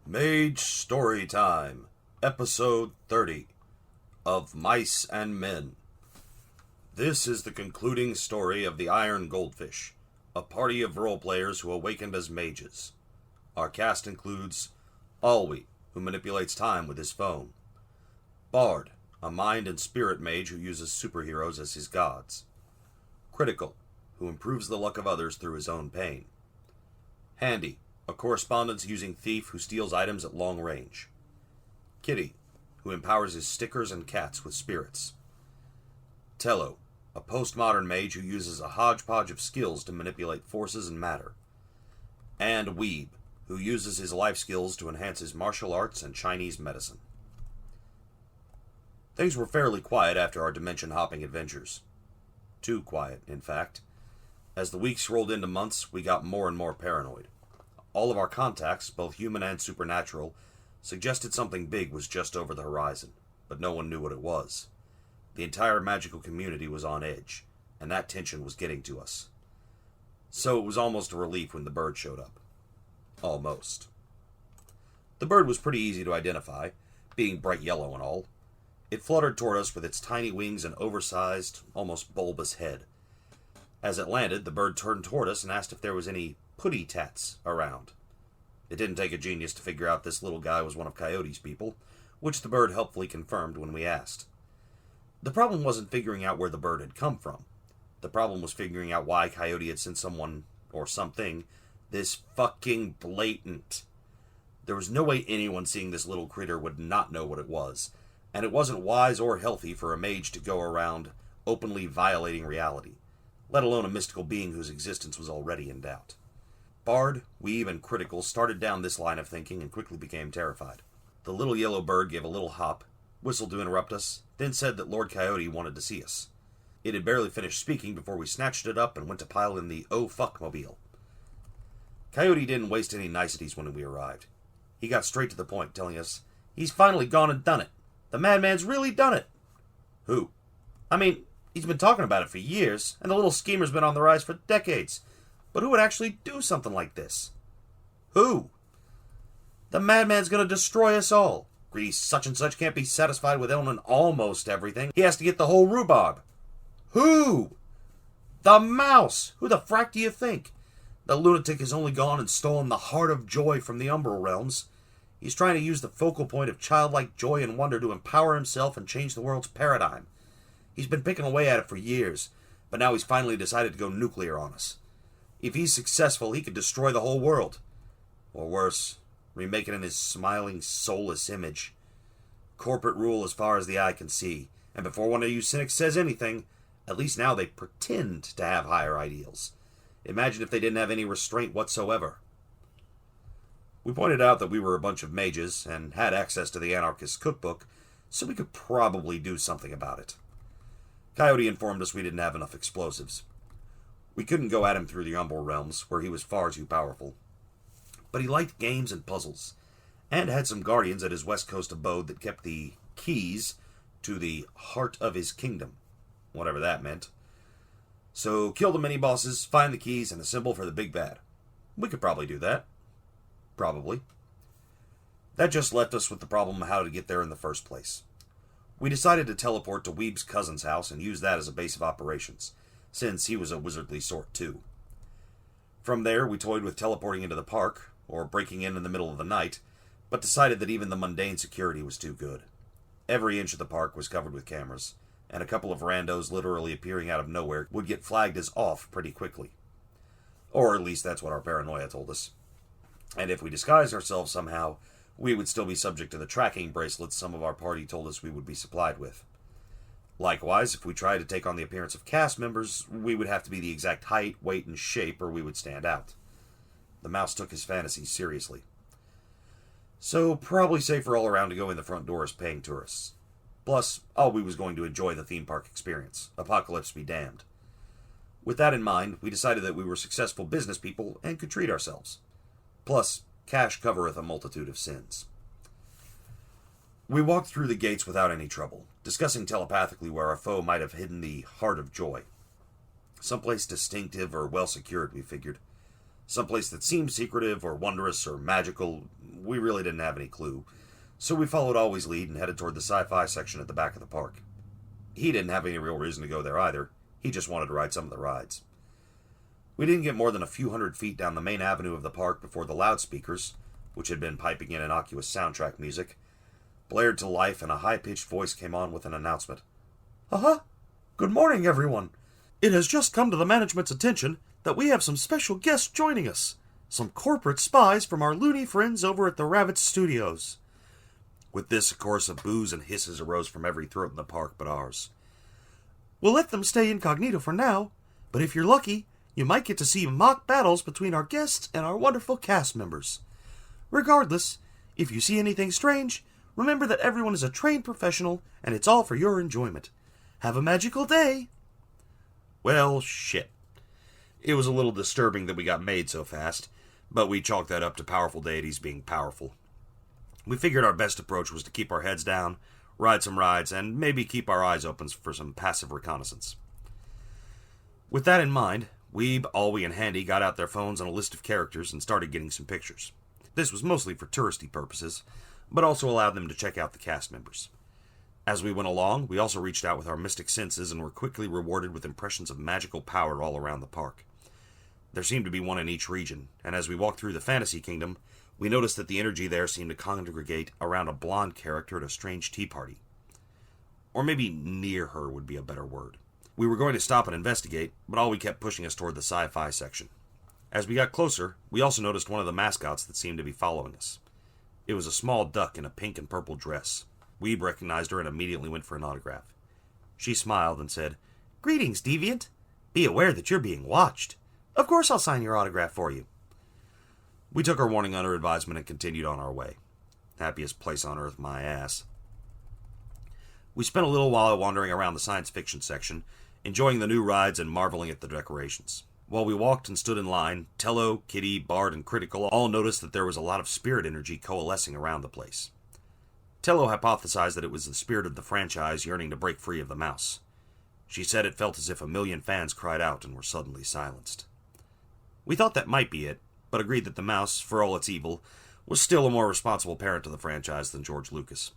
Mage Storytime, Episode 30 of Mice and Men. This is the concluding story of the Iron Goldfish, a party of roleplayers who awakened as mages. Our cast includes Alwi, who manipulates time with his phone; Bard, a mind and spirit mage who uses superheroes as his gods; Critical, who improves the luck of others through his own pain; Handy, a correspondence-using thief who steals items at long range; Kitty, who empowers his stickers and cats with spirits; Tello, a postmodern mage who uses a hodgepodge of skills to manipulate forces and matter; and Weeb, who uses his life skills to enhance his martial arts and Chinese medicine. Things were fairly quiet after our dimension-hopping adventures. Too quiet, in fact. As the weeks rolled into months, we got more and more paranoid. All of our contacts, both human and supernatural, suggested something big was just over the horizon, but no one knew what it was. The entire magical community was on edge, and that tension was getting to us. So it was almost a relief when the bird showed up. Almost. The bird was pretty easy to identify, being bright yellow and all. It fluttered toward us with its tiny wings and oversized, almost bulbous head. As it landed, the bird turned toward us and asked if there was any putty tats around. It didn't take a genius to figure out this little guy was one of Coyote's people, which the bird helpfully confirmed when we asked. The problem wasn't figuring out where the bird had come from. The problem was figuring out why Coyote had sent someone, or something, this fucking blatant. There was no way anyone seeing this little critter would not know what it was, and it wasn't wise or healthy for a mage to go around openly violating reality, let alone a mystical being whose existence was already in doubt. Bard, Weave, and Critical started down this line of thinking and quickly became terrified. The little yellow bird gave a little hop, whistled to interrupt us, then said that Lord Coyote wanted to see us. It had barely finished speaking before we snatched it up and went to pile in the oh fuck mobile. Coyote didn't waste any niceties when we arrived. He got straight to the point, telling us, "He's finally gone and done it. The madman's really done it." Who? I mean, he's been talking about it for years, and the little schemer's been on the rise for decades. But who would actually do something like this? Who? The madman's gonna destroy us all. Greedy such-and-such can't be satisfied with owning almost everything. He has to get the whole rhubarb. Who? The mouse! Who the frack do you think? The lunatic has only gone and stolen the heart of joy from the umbral realms. He's trying to use the focal point of childlike joy and wonder to empower himself and change the world's paradigm. He's been picking away at it for years, but now he's finally decided to go nuclear on us. If he's successful, he could destroy the whole world. Or worse, remake it in his smiling, soulless image. Corporate rule as far as the eye can see, and before one of you cynics says anything, at least now they pretend to have higher ideals. Imagine if they didn't have any restraint whatsoever. We pointed out that we were a bunch of mages, and had access to the anarchist cookbook, so we could probably do something about it. Coyote informed us we didn't have enough explosives. We couldn't go at him through the umbral realms, where he was far too powerful. But he liked games and puzzles, and had some guardians at his west coast abode that kept the keys to the heart of his kingdom, whatever that meant. So kill the mini-bosses, find the keys, and assemble for the big bad. We could probably do that. Probably. That just left us with the problem of how to get there in the first place. We decided to teleport to Weeb's cousin's house and use that as a base of operations, since he was a wizardly sort too. From there, we toyed with teleporting into the park, or breaking in the middle of the night, but decided that even the mundane security was too good. Every inch of the park was covered with cameras, and a couple of randos literally appearing out of nowhere would get flagged as off pretty quickly. Or at least that's what our paranoia told us. And if we disguised ourselves somehow, we would still be subject to the tracking bracelets some of our party told us we would be supplied with. Likewise, if we tried to take on the appearance of cast members, we would have to be the exact height, weight, and shape, or we would stand out. The mouse took his fantasies seriously. So, probably safer all around to go in the front door as paying tourists. Plus, Alwi was going to enjoy the theme park experience. Apocalypse be damned. With that in mind, we decided that we were successful business people and could treat ourselves. Plus, cash covereth a multitude of sins. We walked through the gates without any trouble, discussing telepathically where our foe might have hidden the heart of joy. Someplace distinctive or well secured, we figured. Someplace that seemed secretive or wondrous or magical. We really didn't have any clue. So we followed Always' lead and headed toward the sci-fi section at the back of the park. He didn't have any real reason to go there either. He just wanted to ride some of the rides. We didn't get more than a few hundred feet down the main avenue of the park before the loudspeakers, which had been piping in innocuous soundtrack music, blared to life and a high-pitched voice came on with an announcement. Good morning, everyone. It has just come to the management's attention that we have some special guests joining us. Some corporate spies from our loony friends over at the Rabbit Studios. With this, a chorus of boos and hisses arose from every throat in the park but ours. We'll let them stay incognito for now, but if you're lucky, you might get to see mock battles between our guests and our wonderful cast members. Regardless, if you see anything strange, remember that everyone is a trained professional and it's all for your enjoyment. Have a magical day! Well, shit. It was a little disturbing that we got made so fast, but we chalked that up to powerful deities being powerful. We figured our best approach was to keep our heads down, ride some rides, and maybe keep our eyes open for some passive reconnaissance. With that in mind, Weeb, Alwee, and Handy got out their phones and a list of characters and started getting some pictures. This was mostly for touristy purposes, but also allowed them to check out the cast members. As we went along, we also reached out with our mystic senses and were quickly rewarded with impressions of magical power all around the park. There seemed to be one in each region, and as we walked through the Fantasy Kingdom, we noticed that the energy there seemed to congregate around a blonde character at a strange tea party. Or maybe near her would be a better word. We were going to stop and investigate, but Alwee kept pushing us toward the sci-fi section. As we got closer, we also noticed one of the mascots that seemed to be following us. It was a small duck in a pink and purple dress. Weeb recognized her and immediately went for an autograph. She smiled and said, "Greetings, Deviant. Be aware that you're being watched. Of course I'll sign your autograph for you." We took our warning under advisement and continued on our way. Happiest place on earth, my ass. We spent a little while wandering around the science fiction section, enjoying the new rides and marveling at the decorations. While we walked and stood in line, Tello, Kitty, Bard, and Critical all noticed that there was a lot of spirit energy coalescing around the place. Tello hypothesized that it was the spirit of the franchise yearning to break free of the mouse. She said it felt as if a million fans cried out and were suddenly silenced. We thought that might be it, but agreed that the mouse, for all its evil, was still a more responsible parent to the franchise than George Lucas.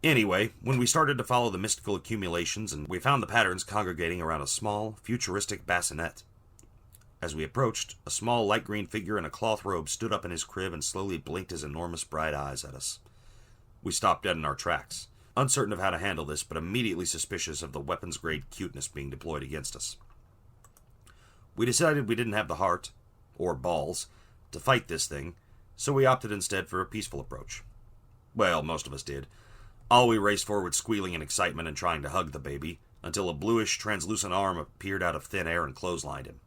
Anyway, when we started to follow the mystical accumulations, and we found the patterns congregating around a small, futuristic bassinet. As we approached, a small light green figure in a cloth robe stood up in his crib and slowly blinked his enormous bright eyes at us. We stopped dead in our tracks, uncertain of how to handle this, but immediately suspicious of the weapons-grade cuteness being deployed against us. We decided we didn't have the heart, or balls, to fight this thing, so we opted instead for a peaceful approach. Well, most of us did. Alwee raced forward squealing in excitement and trying to hug the baby, until a bluish, translucent arm appeared out of thin air and clotheslined him.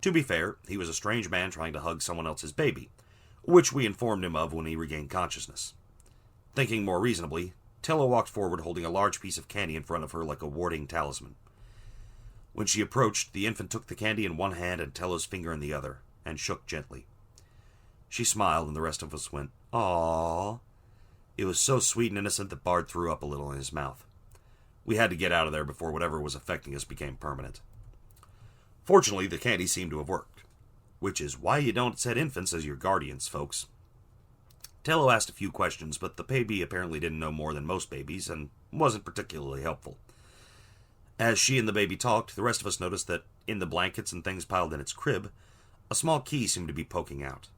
To be fair, he was a strange man trying to hug someone else's baby, which we informed him of when he regained consciousness. Thinking more reasonably, Tello walked forward holding a large piece of candy in front of her like a warding talisman. When she approached, the infant took the candy in one hand and Tello's finger in the other, and shook gently. She smiled, and the rest of us went, "Aww." It was so sweet and innocent that Bard threw up a little in his mouth. We had to get out of there before whatever was affecting us became permanent. Fortunately, the candy seemed to have worked, which is why you don't set infants as your guardians, folks. Tello asked a few questions, but the baby apparently didn't know more than most babies, and wasn't particularly helpful. As she and the baby talked, the rest of us noticed that, in the blankets and things piled in its crib, a small key seemed to be poking out.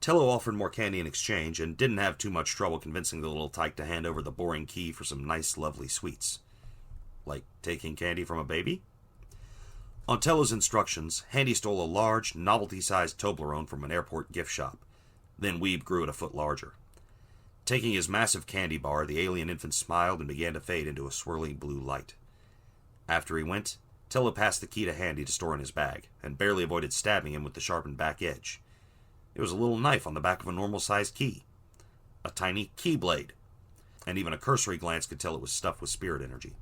Tello offered more candy in exchange, and didn't have too much trouble convincing the little tyke to hand over the boring key for some nice, lovely sweets. Like taking candy from a baby? On Tello's instructions, Handy stole a large, novelty-sized Toblerone from an airport gift shop. Then Weeb grew it a foot larger. Taking his massive candy bar, the alien infant smiled and began to fade into a swirling blue light. After he went, Tello passed the key to Handy to store in his bag, and barely avoided stabbing him with the sharpened back edge. It was a little knife on the back of a normal-sized key. A tiny keyblade. And even a cursory glance could tell it was stuffed with spirit energy.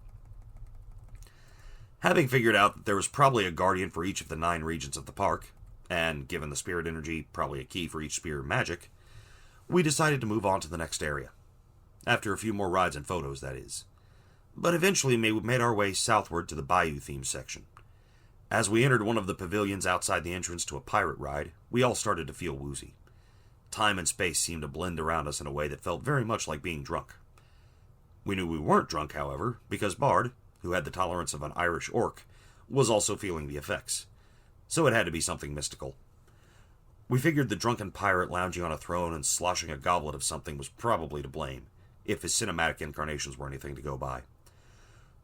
Having figured out that there was probably a guardian for each of the 9 regions of the park, and given the spirit energy, probably a key for each sphere of magic, we decided to move on to the next area. After a few more rides and photos, that is. But eventually we made our way southward to the Bayou theme section. As we entered one of the pavilions outside the entrance to a pirate ride, we all started to feel woozy. Time and space seemed to blend around us in a way that felt very much like being drunk. We knew we weren't drunk, however, because Bard, who had the tolerance of an Irish orc, was also feeling the effects. So it had to be something mystical. We figured the drunken pirate lounging on a throne and sloshing a goblet of something was probably to blame, if his cinematic incarnations were anything to go by.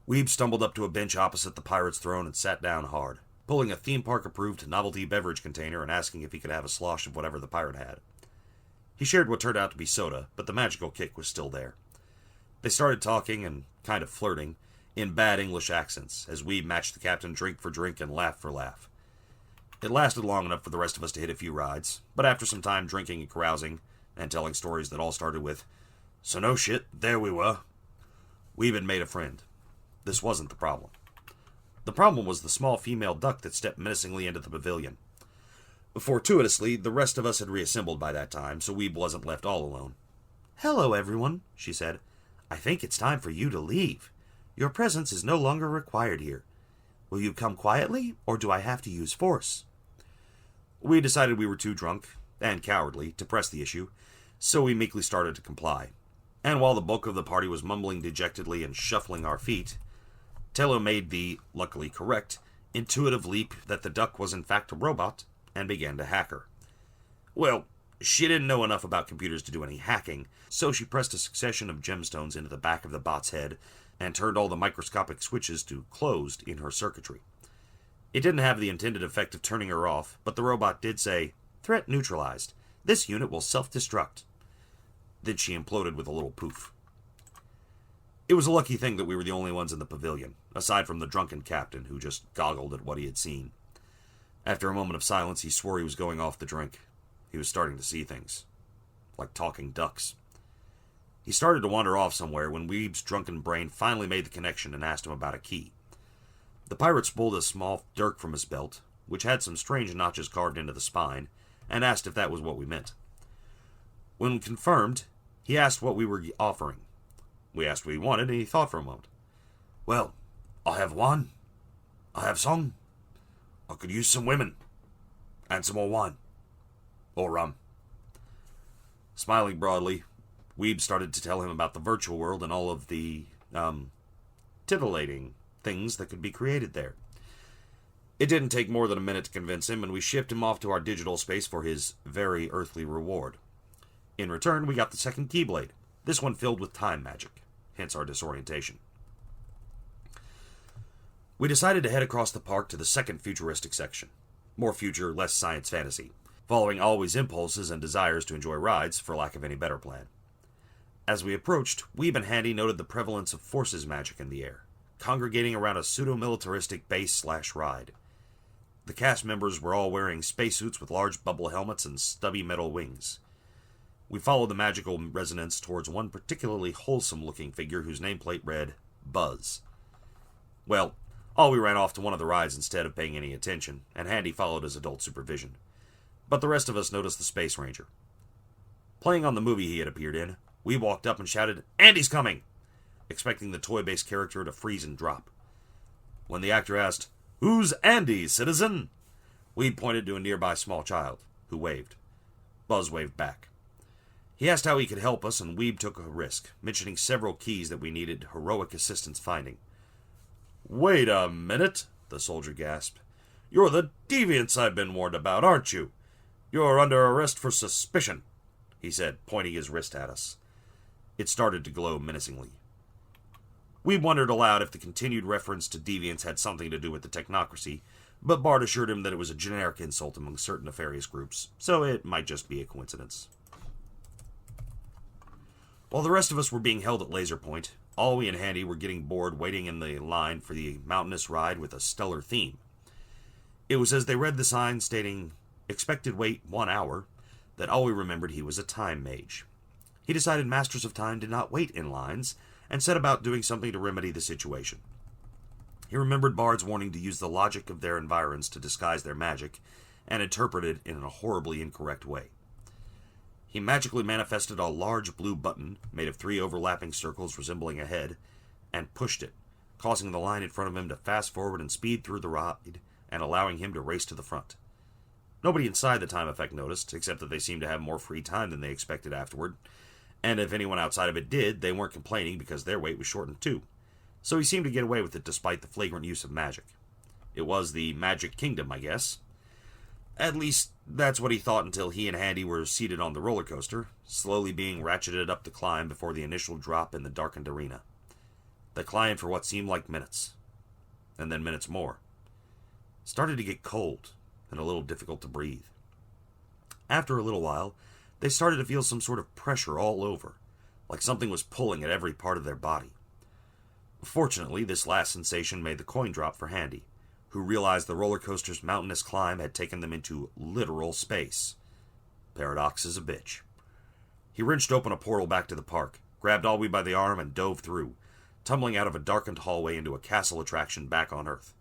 Weeb stumbled up to a bench opposite the pirate's throne and sat down hard, pulling a theme park-approved novelty beverage container and asking if he could have a slosh of whatever the pirate had. He shared what turned out to be soda, but the magical kick was still there. They started talking and kind of flirting in bad English accents, as Weeb matched the captain drink for drink and laugh for laugh. It lasted long enough for the rest of us to hit a few rides, but after some time drinking and carousing, and telling stories that all started with, "So no shit, there we were," Weeb had made a friend. This wasn't the problem. The problem was the small female duck that stepped menacingly into the pavilion. Fortuitously, the rest of us had reassembled by that time, so Weeb wasn't left all alone. "Hello, everyone," she said. "I think it's time for you to leave. Your presence is no longer required here. Will you come quietly, or do I have to use force?" We decided we were too drunk, and cowardly, to press the issue, so we meekly started to comply. And while the bulk of the party was mumbling dejectedly and shuffling our feet, Tello made the, luckily correct, intuitive leap that the duck was in fact a robot, and began to hack her. Well, she didn't know enough about computers to do any hacking, so she pressed a succession of gemstones into the back of the bot's head and turned all the microscopic switches to closed in her circuitry. It didn't have the intended effect of turning her off, but the robot did say, "Threat neutralized. This unit will self-destruct." Then she imploded with a little poof. It was a lucky thing that we were the only ones in the pavilion, aside from the drunken captain, who just goggled at what he had seen. After a moment of silence, he swore he was going off the drink. He was starting to see things. Like talking ducks. He started to wander off somewhere when Weeb's drunken brain finally made the connection and asked him about a key. The pirate pulled a small dirk from his belt, which had some strange notches carved into the spine, and asked if that was what we meant. When confirmed, he asked what we were offering. We asked what he wanted, and he thought for a moment. "Well, I have wine. I have song. I could use some women. And some more wine. Or rum." Smiling broadly, Weeb started to tell him about the virtual world and all of the, titillating things that could be created there. It didn't take more than a minute to convince him, and we shipped him off to our digital space for his very earthly reward. In return, we got the second Keyblade, this one filled with time magic, hence our disorientation. We decided to head across the park to the second futuristic section. More future, less science fantasy, following always impulses and desires to enjoy rides, for lack of any better plan. As we approached, Weeb and Handy noted the prevalence of forces magic in the air, congregating around a pseudo-militaristic base/ride. The cast members were all wearing spacesuits with large bubble helmets and stubby metal wings. We followed the magical resonance towards one particularly wholesome-looking figure whose nameplate read, Buzz. Well, all we ran off to one of the rides instead of paying any attention, and Handy followed his adult supervision. But the rest of us noticed the Space Ranger. Playing on the movie he had appeared in, we walked up and shouted, "Andy's coming!" expecting the toy-based character to freeze and drop. When the actor asked, "Who's Andy, citizen?" we pointed to a nearby small child, who waved. Buzz waved back. He asked how he could help us, and Weeb took a risk, mentioning several keys that we needed heroic assistance finding. "Wait a minute," the soldier gasped. "You're the deviants I've been warned about, aren't you? You're under arrest for suspicion," he said, pointing his wrist at us. It started to glow menacingly. We wondered aloud if the continued reference to deviants had something to do with the technocracy, but Bard assured him that it was a generic insult among certain nefarious groups, so it might just be a coincidence. While the rest of us were being held at laser point, Ollie and Handy were getting bored waiting in the line for the mountainous ride with a stellar theme. It was as they read the sign stating, "Expected wait 1 hour," that Ollie remembered he was a time mage. He decided Masters of Time did not wait in lines, and set about doing something to remedy the situation. He remembered Bard's warning to use the logic of their environs to disguise their magic, and interpret it in a horribly incorrect way. He magically manifested a large blue button, made of 3 overlapping circles resembling a head, and pushed it, causing the line in front of him to fast forward and speed through the ride and allowing him to race to the front. Nobody inside the time effect noticed, except that they seemed to have more free time than they expected afterward, and if anyone outside of it did, they weren't complaining because their wait was shortened too. So he seemed to get away with it despite the flagrant use of magic. It was the Magic Kingdom, I guess. At least, that's what he thought until he and Handy were seated on the roller coaster, slowly being ratcheted up the climb before the initial drop in the darkened arena. They climbed for what seemed like minutes, and then minutes more. It started to get cold, and a little difficult to breathe. After a little while, they started to feel some sort of pressure all over, like something was pulling at every part of their body. Fortunately, this last sensation made the coin drop for Handy, who realized the roller coaster's mountainous climb had taken them into literal space. Paradox is a bitch. He wrenched open a portal back to the park, grabbed Alwee by the arm, and dove through, tumbling out of a darkened hallway into a castle attraction back on Earth.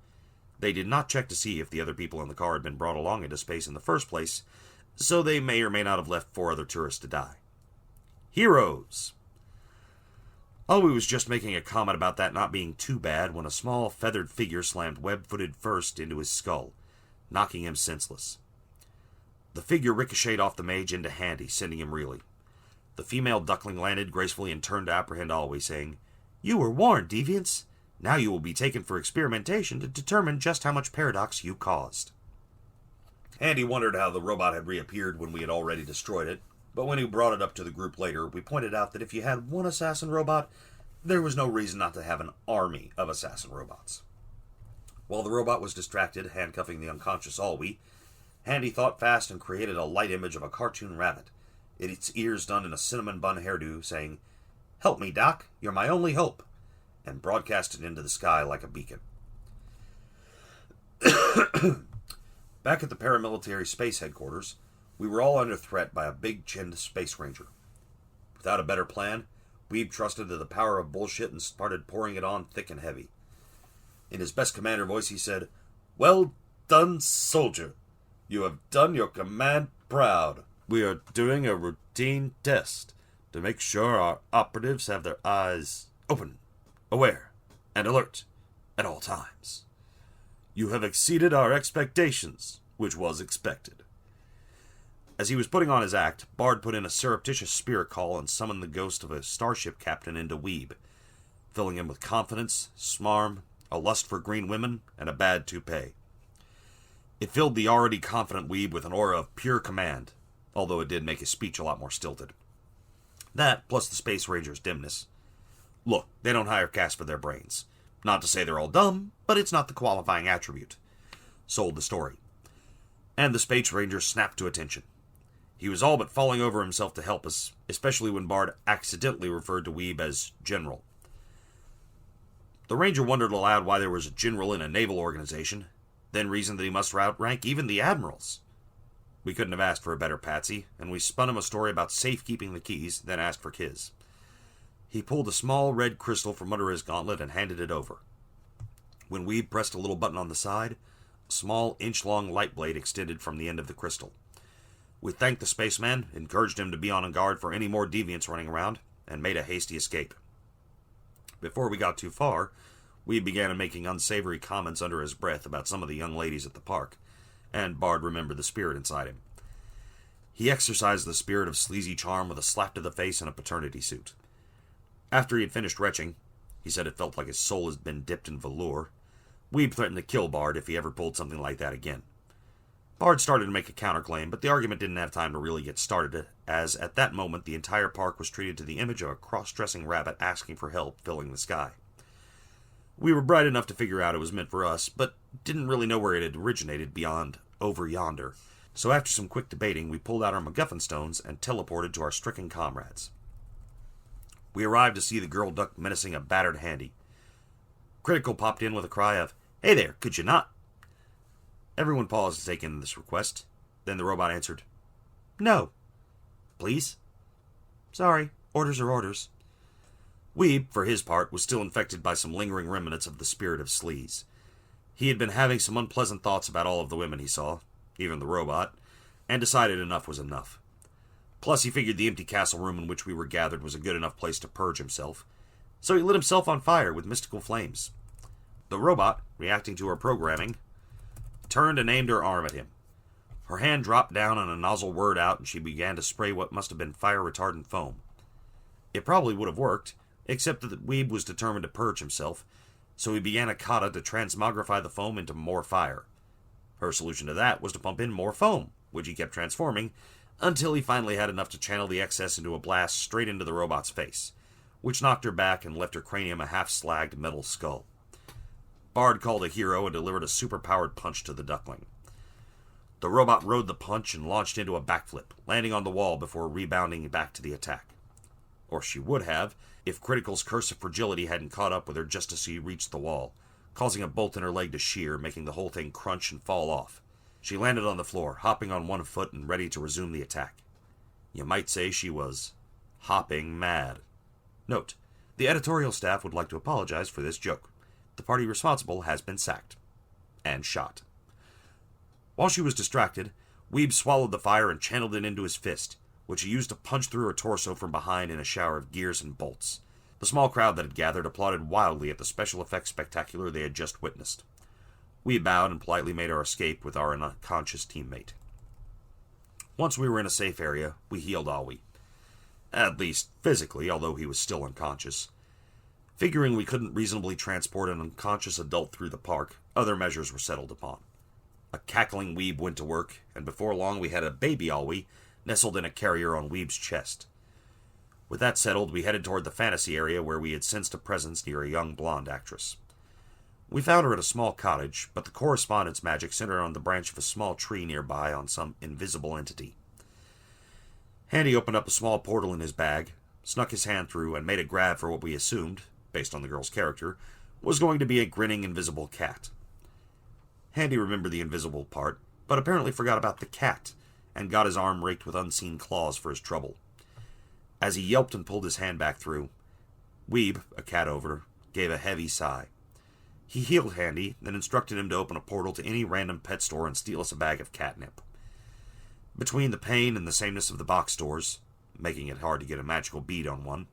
They did not check to see if the other people in the car had been brought along into space in the first place, so they may or may not have left 4 other tourists to die. Heroes! Alwee was just making a comment about that not being too bad when a small, feathered figure slammed web-footed first into his skull, knocking him senseless. The figure ricocheted off the mage into Handy, sending him reeling. The female duckling landed gracefully and turned to apprehend Alwee, saying, "You were warned, deviants. Now you will be taken for experimentation to determine just how much paradox you caused." Handy wondered how the robot had reappeared when we had already destroyed it, but when he brought it up to the group later, we pointed out that if you had one assassin robot, there was no reason not to have an army of assassin robots. While the robot was distracted, handcuffing the unconscious Alwee, Handy thought fast and created a light image of a cartoon rabbit, its ears done in a cinnamon bun hairdo, saying, "Help me, Doc, you're my only hope," and broadcasted into the sky like a beacon. Back at the paramilitary space headquarters, we were all under threat by a big-chinned space ranger. Without a better plan, Weeb trusted to the power of bullshit and started pouring it on thick and heavy. In his best commander voice, he said, "Well done, soldier. You have done your command proud. We are doing a routine test to make sure our operatives have their eyes open, aware, and alert at all times. You have exceeded our expectations, which was expected." As he was putting on his act, Bard put in a surreptitious spirit call and summoned the ghost of a starship captain into Weeb, filling him with confidence, smarm, a lust for green women, and a bad toupee. It filled the already confident Weeb with an aura of pure command, although it did make his speech a lot more stilted. That, plus the Space Ranger's dimness. Look, they don't hire cast for their brains. Not to say they're all dumb, but it's not the qualifying attribute. Sold the story. And the Space Ranger snapped to attention. He was all but falling over himself to help us, especially when Bard accidentally referred to Weeb as General. The Ranger wondered aloud why there was a general in a naval organization, then reasoned that he must outrank even the admirals. We couldn't have asked for a better patsy, and we spun him a story about safekeeping the keys, then asked for his. He pulled a small red crystal from under his gauntlet and handed it over. When Weeb pressed a little button on the side, a small inch-long light blade extended from the end of the crystal. We thanked the spaceman, encouraged him to be on guard for any more deviants running around, and made a hasty escape. Before we got too far, Weeb began making unsavory comments under his breath about some of the young ladies at the park, and Bard remembered the spirit inside him. He exercised the spirit of sleazy charm with a slap to the face and a paternity suit. After he had finished retching, he said it felt like his soul had been dipped in velour. Weeb threatened to kill Bard if he ever pulled something like that again. Bard started to make a counterclaim, but the argument didn't have time to really get started, as at that moment the entire park was treated to the image of a cross-dressing rabbit asking for help filling the sky. We were bright enough to figure out it was meant for us, but didn't really know where it had originated beyond over yonder. So after some quick debating, we pulled out our MacGuffin stones and teleported to our stricken comrades. We arrived to see the girl duck menacing a battered Handy. Critical popped in with a cry of, "Hey there, could you not?" Everyone paused to take in this request. Then the robot answered, "No." "Please?" "Sorry, orders are orders." Weeb, for his part, was still infected by some lingering remnants of the spirit of sleaze. He had been having some unpleasant thoughts about all of the women he saw, even the robot, and decided enough was enough. Plus, he figured the empty castle room in which we were gathered was a good enough place to purge himself, so he lit himself on fire with mystical flames. The robot, reacting to our programming, turned and aimed her arm at him. Her hand dropped down and a nozzle whirred out, and she began to spray what must have been fire-retardant foam. It probably would have worked, except that Weeb was determined to purge himself, so he began a kata to transmogrify the foam into more fire. Her solution to that was to pump in more foam, which he kept transforming, until he finally had enough to channel the excess into a blast straight into the robot's face, which knocked her back and left her cranium a half-slagged metal skull. Bard called a hero and delivered a super-powered punch to the duckling. The robot rode the punch and launched into a backflip, landing on the wall before rebounding back to the attack. Or she would have, if Critical's curse of fragility hadn't caught up with her just as she reached the wall, causing a bolt in her leg to shear, making the whole thing crunch and fall off. She landed on the floor, hopping on one foot and ready to resume the attack. You might say she was hopping mad. Note, the editorial staff would like to apologize for this joke. The party responsible has been sacked. And shot. While she was distracted, Weeb swallowed the fire and channeled it into his fist, which he used to punch through her torso from behind in a shower of gears and bolts. The small crowd that had gathered applauded wildly at the special effects spectacular they had just witnessed. We bowed and politely made our escape with our unconscious teammate. Once we were in a safe area, we healed Aoi. At least physically, although he was still unconscious. Figuring we couldn't reasonably transport an unconscious adult through the park, other measures were settled upon. A cackling Weeb went to work, and before long we had a baby Aoi nestled in a carrier on Weeb's chest. With that settled, we headed toward the fantasy area where we had sensed a presence near a young blonde actress. We found her at a small cottage, but the correspondence magic centered on the branch of a small tree nearby on some invisible entity. Handy opened up a small portal in his bag, snuck his hand through, and made a grab for what we assumed, based on the girl's character, was going to be a grinning invisible cat. Handy remembered the invisible part, but apparently forgot about the cat, and got his arm raked with unseen claws for his trouble. As he yelped and pulled his hand back through, Weeb, a cat over, gave a heavy sigh. He healed Handy, then instructed him to open a portal to any random pet store and steal us a bag of catnip. Between the pain and the sameness of the box stores, making it hard to get a magical bead on one,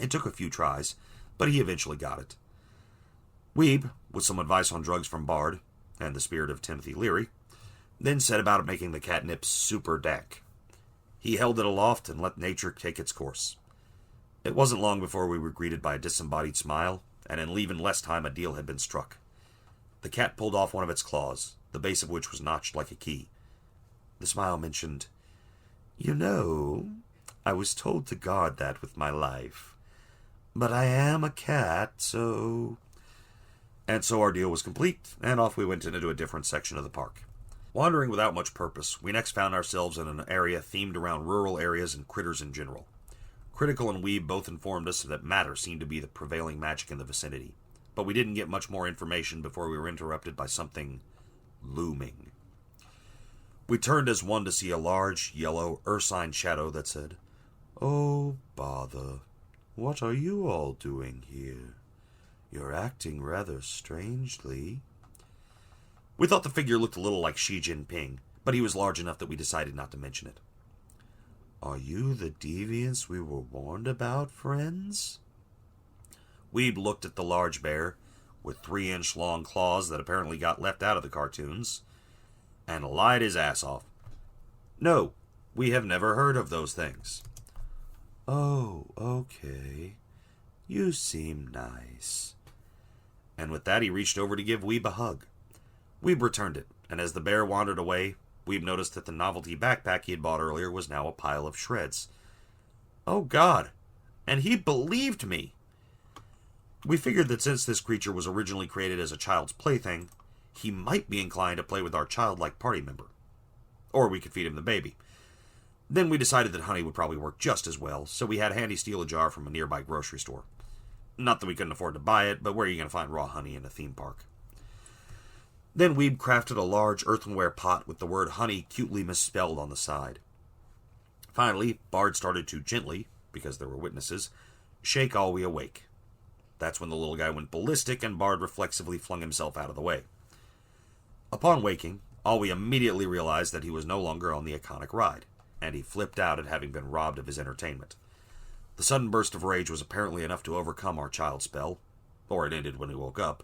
it took a few tries, but he eventually got it. Weeb, with some advice on drugs from Bard, and the spirit of Timothy Leary, then set about making the catnip super dank. He held it aloft and let nature take its course. It wasn't long before we were greeted by a disembodied smile, and in even less time a deal had been struck. The cat pulled off one of its claws, the base of which was notched like a key. The smile mentioned, "You know, I was told to guard that with my life. But I am a cat, so..." And so our deal was complete, and off we went into a different section of the park. Wandering without much purpose, we next found ourselves in an area themed around rural areas and critters in general. Critical and Weeb both informed us that matter seemed to be the prevailing magic in the vicinity, but we didn't get much more information before we were interrupted by something looming. We turned as one to see a large, yellow, ursine shadow that said, "Oh, bother. What are you all doing here? You're acting rather strangely." We thought the figure looked a little like Xi Jinping, but he was large enough that we decided not to mention it. "Are you the deviants we were warned about, friends?" Weeb looked at the large bear, with 3-inch long claws that apparently got left out of the cartoons, and lied his ass off. "No, we have never heard of those things." "Oh, okay. You seem nice." And with that he reached over to give Weeb a hug. Weeb returned it, and as the bear wandered away, Weeb noticed that the novelty backpack he had bought earlier was now a pile of shreds. Oh God! And he believed me! We figured that since this creature was originally created as a child's plaything, he might be inclined to play with our childlike party member. Or we could feed him the baby. Then we decided that honey would probably work just as well, so we had Handy steal a jar from a nearby grocery store. Not that we couldn't afford to buy it, but where are you going to find raw honey in a theme park? Then Weeb crafted a large earthenware pot with the word honey cutely misspelled on the side. Finally, Bard started to gently, because there were witnesses, shake Aoi awake. That's when the little guy went ballistic and Bard reflexively flung himself out of the way. Upon waking, Aoi immediately realized that he was no longer on the iconic ride, and he flipped out at having been robbed of his entertainment. The sudden burst of rage was apparently enough to overcome our child spell, or it ended when he woke up,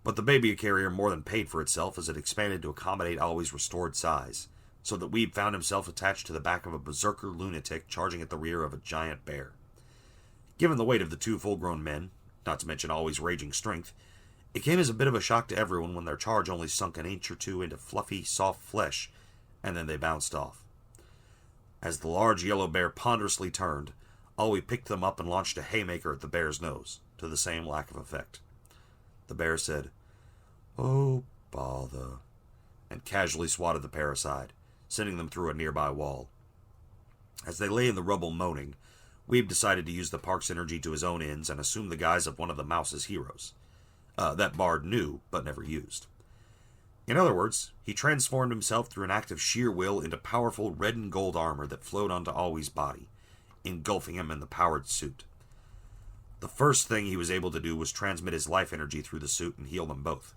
But the baby carrier more than paid for itself as it expanded to accommodate Always' restored size, so that Weeb found himself attached to the back of a berserker lunatic charging at the rear of a giant bear. Given the weight of the two full-grown men, not to mention Always' raging strength, it came as a bit of a shock to everyone when their charge only sunk an inch or two into fluffy, soft flesh, and then they bounced off. As the large yellow bear ponderously turned, Always picked them up and launched a haymaker at the bear's nose, to the same lack of effect. The bear said, "Oh, bother," and casually swatted the pair aside, sending them through a nearby wall. As they lay in the rubble moaning, Weeb decided to use the park's energy to his own ends and assume the guise of one of the mouse's heroes. That Bard knew, but never used. In other words, he transformed himself through an act of sheer will into powerful red and gold armor that flowed onto Always' body, engulfing him in the powered suit. The first thing he was able to do was transmit his life energy through the suit and heal them both.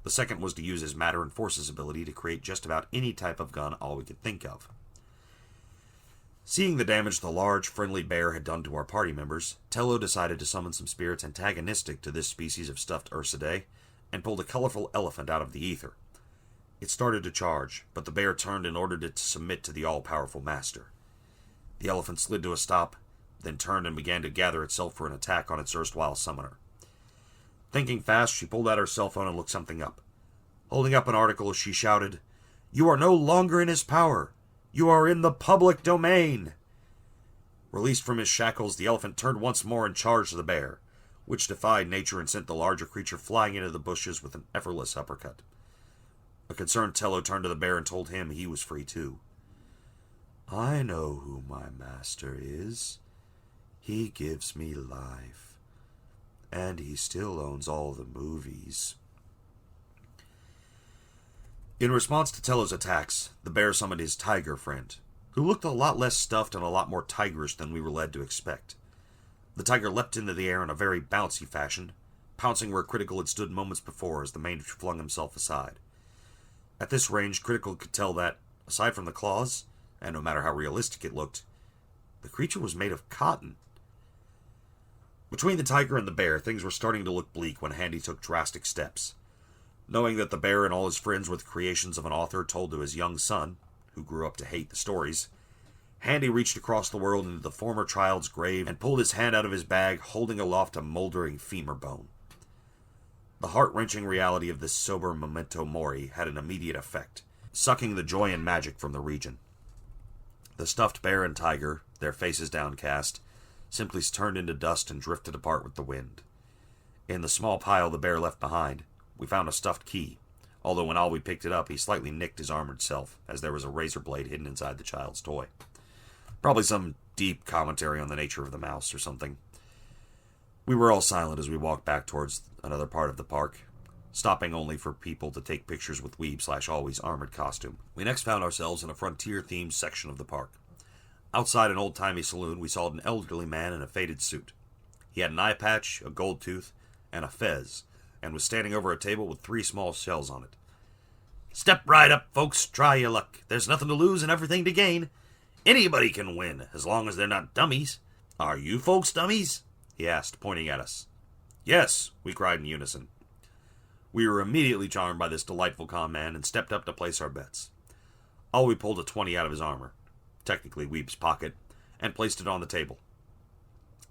The second was to use his matter and forces ability to create just about any type of gun Always could think of. Seeing the damage the large, friendly bear had done to our party members, Tello decided to summon some spirits antagonistic to this species of stuffed Ursidae, and pulled a colorful elephant out of the ether. It started to charge, but the bear turned and ordered it to submit to the all-powerful master. The elephant slid to a stop, then turned and began to gather itself for an attack on its erstwhile summoner. Thinking fast, she pulled out her cell phone and looked something up. Holding up an article, she shouted, "You are no longer in his power! You are in the public domain!" Released from his shackles, the elephant turned once more and charged the bear, which defied nature and sent the larger creature flying into the bushes with an effortless uppercut. A concerned Tello turned to the bear and told him he was free too. "I know who my master is. He gives me life. And he still owns all the movies." In response to Tello's attacks, the bear summoned his tiger friend, who looked a lot less stuffed and a lot more tigerish than we were led to expect. The tiger leapt into the air in a very bouncy fashion, pouncing where Critical had stood moments before as the mage flung himself aside. At this range, Critical could tell that, aside from the claws, and no matter how realistic it looked, the creature was made of cotton. Between the tiger and the bear, things were starting to look bleak when Handy took drastic steps. Knowing that the bear and all his friends were the creations of an author told to his young son, who grew up to hate the stories, Handy reached across the world into the former child's grave and pulled his hand out of his bag, holding aloft a moldering femur bone. The heart-wrenching reality of this sober memento mori had an immediate effect, sucking the joy and magic from the region. The stuffed bear and tiger, their faces downcast, simply turned into dust and drifted apart with the wind. In the small pile the bear left behind, we found a stuffed key, although when Alwi picked it up, he slightly nicked his armored self, as there was a razor blade hidden inside the child's toy. Probably some deep commentary on the nature of the mouse or something. We were all silent as we walked back towards another part of the park, stopping only for people to take pictures with Weeb/Alwi's armored costume. We next found ourselves in a frontier-themed section of the park. Outside an old-timey saloon, we saw an elderly man in a faded suit. He had an eye patch, a gold tooth, and a fez, and was standing over a table with 3 small shells on it. "Step right up, folks. Try your luck. There's nothing to lose and everything to gain. Anybody can win, as long as they're not dummies. Are you folks dummies?" he asked, pointing at us. "Yes," we cried in unison. We were immediately charmed by this delightful calm man and stepped up to place our bets. Alwi pulled a 20 out of his armor, technically Weeb's pocket, and placed it on the table.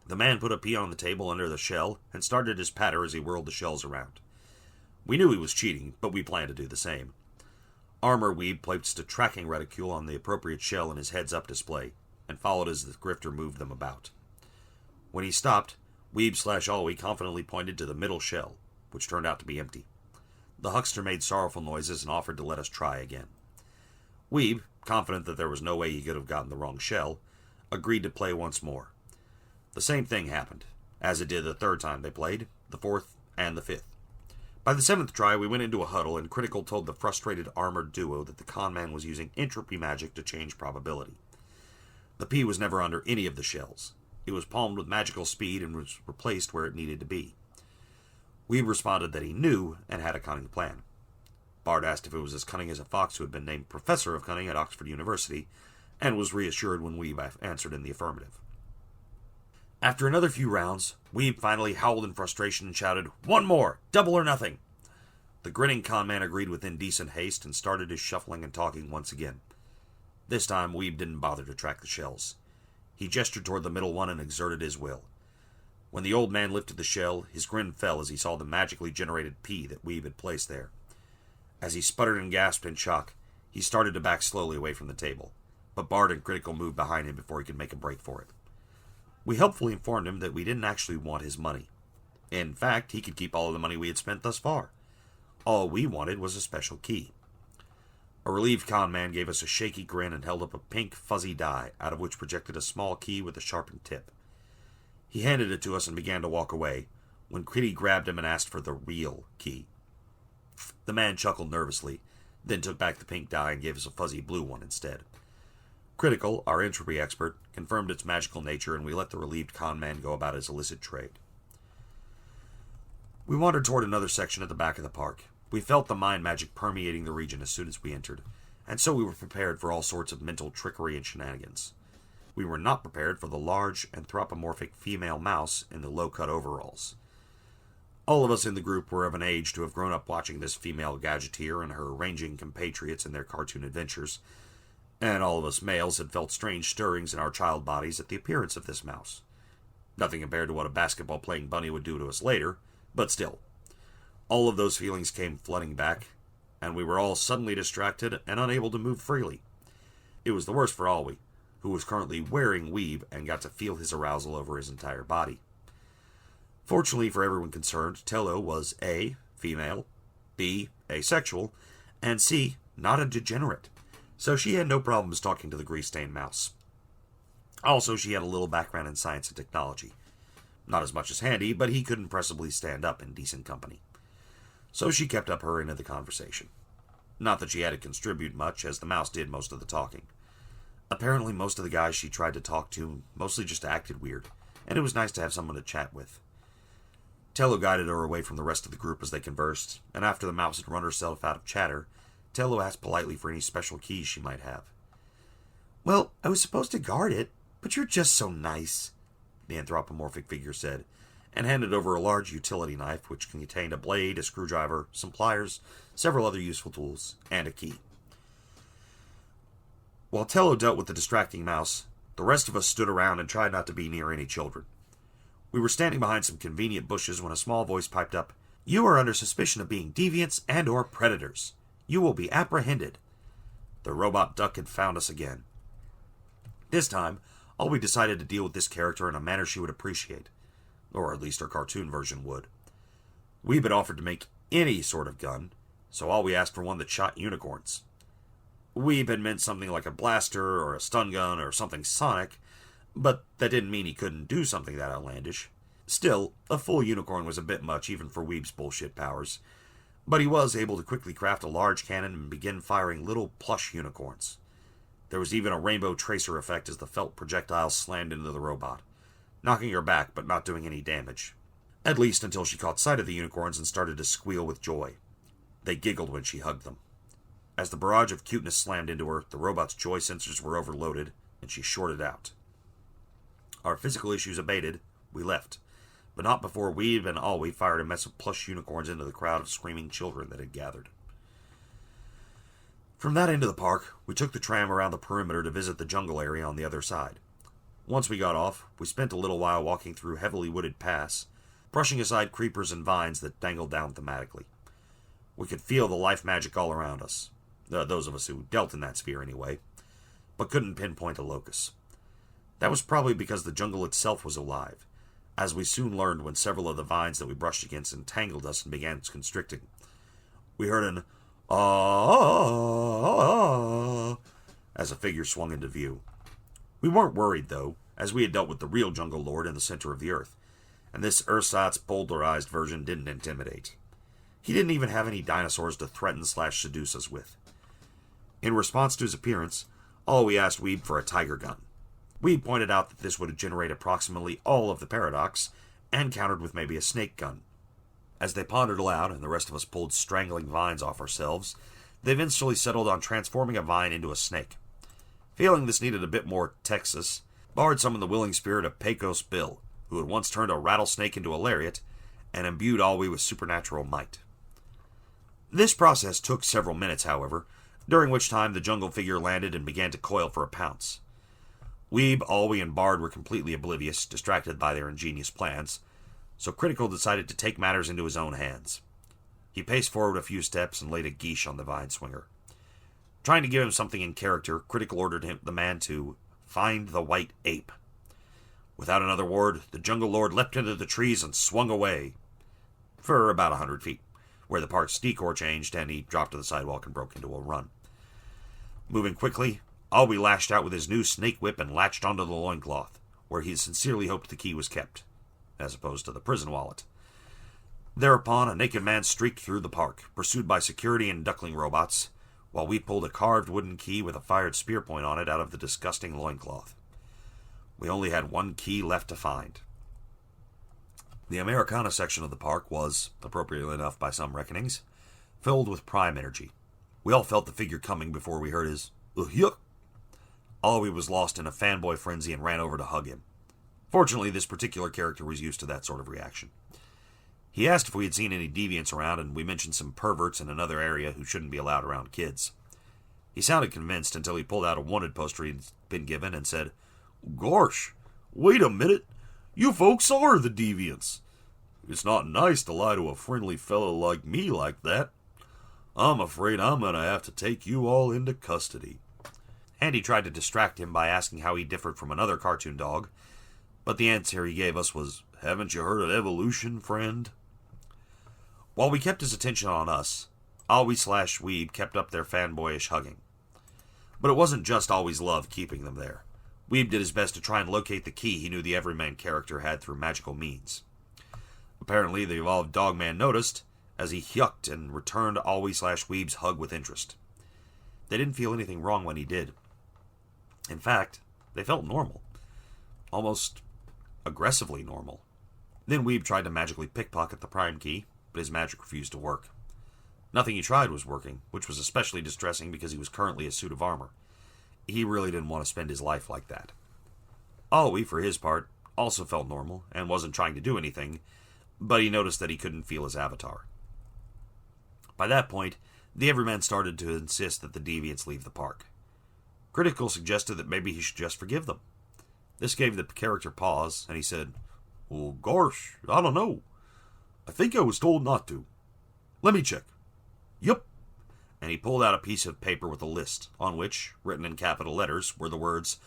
The man put a pea on the table under the shell and started his patter as he whirled the shells around. We knew he was cheating, but we planned to do the same. Armor Weeb placed a tracking reticule on the appropriate shell in his heads-up display, and followed as the grifter moved them about. When he stopped, Weeb/Alwi confidently pointed to the middle shell, which turned out to be empty. The huckster made sorrowful noises and offered to let us try again. Weeb, confident that there was no way he could have gotten the wrong shell, agreed to play once more. The same thing happened, as it did the 3rd time they played, the 4th, and the 5th. By the 7th try, we went into a huddle, and Critical told the frustrated armored duo that the conman was using entropy magic to change probability. The pea was never under any of the shells. It was palmed with magical speed and was replaced where it needed to be. Weeb responded that he knew and had a cunning plan. Bard asked if it was as cunning as a fox who had been named Professor of Cunning at Oxford University, and was reassured when Weeb answered in the affirmative. After another few rounds, Weeb finally howled in frustration and shouted, "One more! Double or nothing!" The grinning conman agreed with indecent haste and started his shuffling and talking once again. This time, Weeb didn't bother to track the shells. He gestured toward the middle one and exerted his will. When the old man lifted the shell, his grin fell as he saw the magically generated P that Weeb had placed there. As he sputtered and gasped in shock, he started to back slowly away from the table, but Bard and Critical moved behind him before he could make a break for it. We helpfully informed him that we didn't actually want his money. In fact, he could keep all of the money we had spent thus far. All we wanted was a special key. A relieved con man gave us a shaky grin and held up a pink, fuzzy die, out of which projected a small key with a sharpened tip. He handed it to us and began to walk away, when Kitty grabbed him and asked for the real key. The man chuckled nervously, then took back the pink die and gave us a fuzzy blue one instead. Critical, our entropy expert, confirmed its magical nature, and we let the relieved con man go about his illicit trade. We wandered toward another section at the back of the park. We felt the mind magic permeating the region as soon as we entered, and so we were prepared for all sorts of mental trickery and shenanigans. We were not prepared for the large, anthropomorphic female mouse in the low-cut overalls. All of us in the group were of an age to have grown up watching this female gadgeteer and her ranging compatriots in their cartoon adventures, and all of us males had felt strange stirrings in our child bodies at the appearance of this mouse. Nothing compared to what a basketball-playing bunny would do to us later, but still. All of those feelings came flooding back, and we were all suddenly distracted and unable to move freely. It was the worst for Alwi, who was currently wearing Weeb and got to feel his arousal over his entire body. Fortunately for everyone concerned, Tello was A, female, B, asexual, and C, not a degenerate, so she had no problems talking to the grease-stained mouse. Also, she had a little background in science and technology. Not as much as Handy, but he could impressively stand up in decent company. So she kept up her end of the conversation. Not that she had to contribute much, as the mouse did most of the talking. Apparently most of the guys she tried to talk to mostly just acted weird, and it was nice to have someone to chat with. Tello guided her away from the rest of the group as they conversed, and after the mouse had run herself out of chatter, Tello asked politely for any special keys she might have. "Well, I was supposed to guard it, but you're just so nice," the anthropomorphic figure said, and handed over a large utility knife which contained a blade, a screwdriver, some pliers, several other useful tools, and a key. While Tello dealt with the distracting mouse, the rest of us stood around and tried not to be near any children. We were standing behind some convenient bushes when a small voice piped up, "You are under suspicion of being deviants and or predators. You will be apprehended." The robot duck had found us again. This time, Alwi decided to deal with this character in a manner she would appreciate, or at least her cartoon version would. Weeb had offered to make any sort of gun, so Alwi asked for one that shot unicorns. Weeb had meant something like a blaster or a stun gun or something sonic, but that didn't mean he couldn't do something that outlandish. Still, a full unicorn was a bit much even for Weeb's bullshit powers, but he was able to quickly craft a large cannon and begin firing little plush unicorns. There was even a rainbow tracer effect as the felt projectile slammed into the robot, knocking her back but not doing any damage. At least until she caught sight of the unicorns and started to squeal with joy. They giggled when she hugged them. As the barrage of cuteness slammed into her, the robot's joy sensors were overloaded, and she shorted out. Our physical issues abated, we left, but not before Weeb and Alwi fired a mess of plush unicorns into the crowd of screaming children that had gathered. From that end of the park, we took the tram around the perimeter to visit the jungle area on the other side. Once we got off, we spent a little while walking through heavily wooded paths, brushing aside creepers and vines that dangled down thematically. We could feel the life magic all around us, those of us who dealt in that sphere anyway, but couldn't pinpoint a locus. That was probably because the jungle itself was alive, as we soon learned when several of the vines that we brushed against entangled us and began constricting. We heard an "ah" as a figure swung into view. We weren't worried, though, as we had dealt with the real jungle lord in the center of the earth, and this ersatz bowdlerized version didn't intimidate. He didn't even have any dinosaurs to threaten/seduce us with. In response to his appearance, Alwi asked Weeb for a tiger gun. Weeb pointed out that this would generate approximately all of the paradox, and countered with maybe a snake gun. As they pondered aloud, and the rest of us pulled strangling vines off ourselves, they eventually settled on transforming a vine into a snake. Feeling this needed a bit more Texas, Bard summoned the willing spirit of Pecos Bill, who had once turned a rattlesnake into a lariat, and imbued Alwi with supernatural might. This process took several minutes, however, during which time the jungle figure landed and began to coil for a pounce. Weeb, Alwyn, and Bard were completely oblivious, distracted by their ingenious plans, so Critical decided to take matters into his own hands. He paced forward a few steps and laid a geesh on the vine swinger. Trying to give him something in character, Critical ordered the man to find the white ape. Without another word, the jungle lord leapt into the trees and swung away, for about 100 feet, where the park's decor changed and he dropped to the sidewalk and broke into a run. Moving quickly, Alwyn lashed out with his new snake whip and latched onto the loincloth, where he sincerely hoped the key was kept, as opposed to the prison wallet. Thereupon, a naked man streaked through the park, pursued by security and duckling robots, while we pulled a carved wooden key with a fired spear point on it out of the disgusting loincloth. We only had one key left to find. The Americana section of the park was, appropriately enough by some reckonings, filled with prime energy. We all felt the figure coming before we heard his yuck. Alwyn was lost in a fanboy frenzy and ran over to hug him. Fortunately, this particular character was used to that sort of reaction. He asked if we had seen any deviants around, and we mentioned some perverts in another area who shouldn't be allowed around kids. He sounded convinced until he pulled out a wanted poster he'd been given and said, "Gosh, wait a minute. You folks are the deviants. It's not nice to lie to a friendly fellow like me like that. I'm afraid I'm going to have to take you all into custody." Andy tried to distract him by asking how he differed from another cartoon dog, but the answer he gave us was, "Haven't you heard of evolution, friend?" While we kept his attention on us, Alwyn/Weeb kept up their fanboyish hugging. But it wasn't just Always love keeping them there. Weeb did his best to try and locate the key he knew the Everyman character had through magical means. Apparently, the evolved Dogman noticed, as he yucked and returned Alwyn/Weeb's hug with interest. They didn't feel anything wrong when he did. In fact, they felt normal. Almost aggressively normal. Then Weeb tried to magically pickpocket the prime key, but his magic refused to work. Nothing he tried was working, which was especially distressing because he was currently a suit of armor. He really didn't want to spend his life like that. Alwyn, for his part, also felt normal and wasn't trying to do anything, but he noticed that he couldn't feel his avatar. By that point, the Everyman started to insist that the deviants leave the park. Critical suggested that maybe he should just forgive them. This gave the character pause, and he said, "Well, gosh, I don't know. I think I was told not to. Let me check. Yup." And he pulled out a piece of paper with a list, on which, written in capital letters, were the words,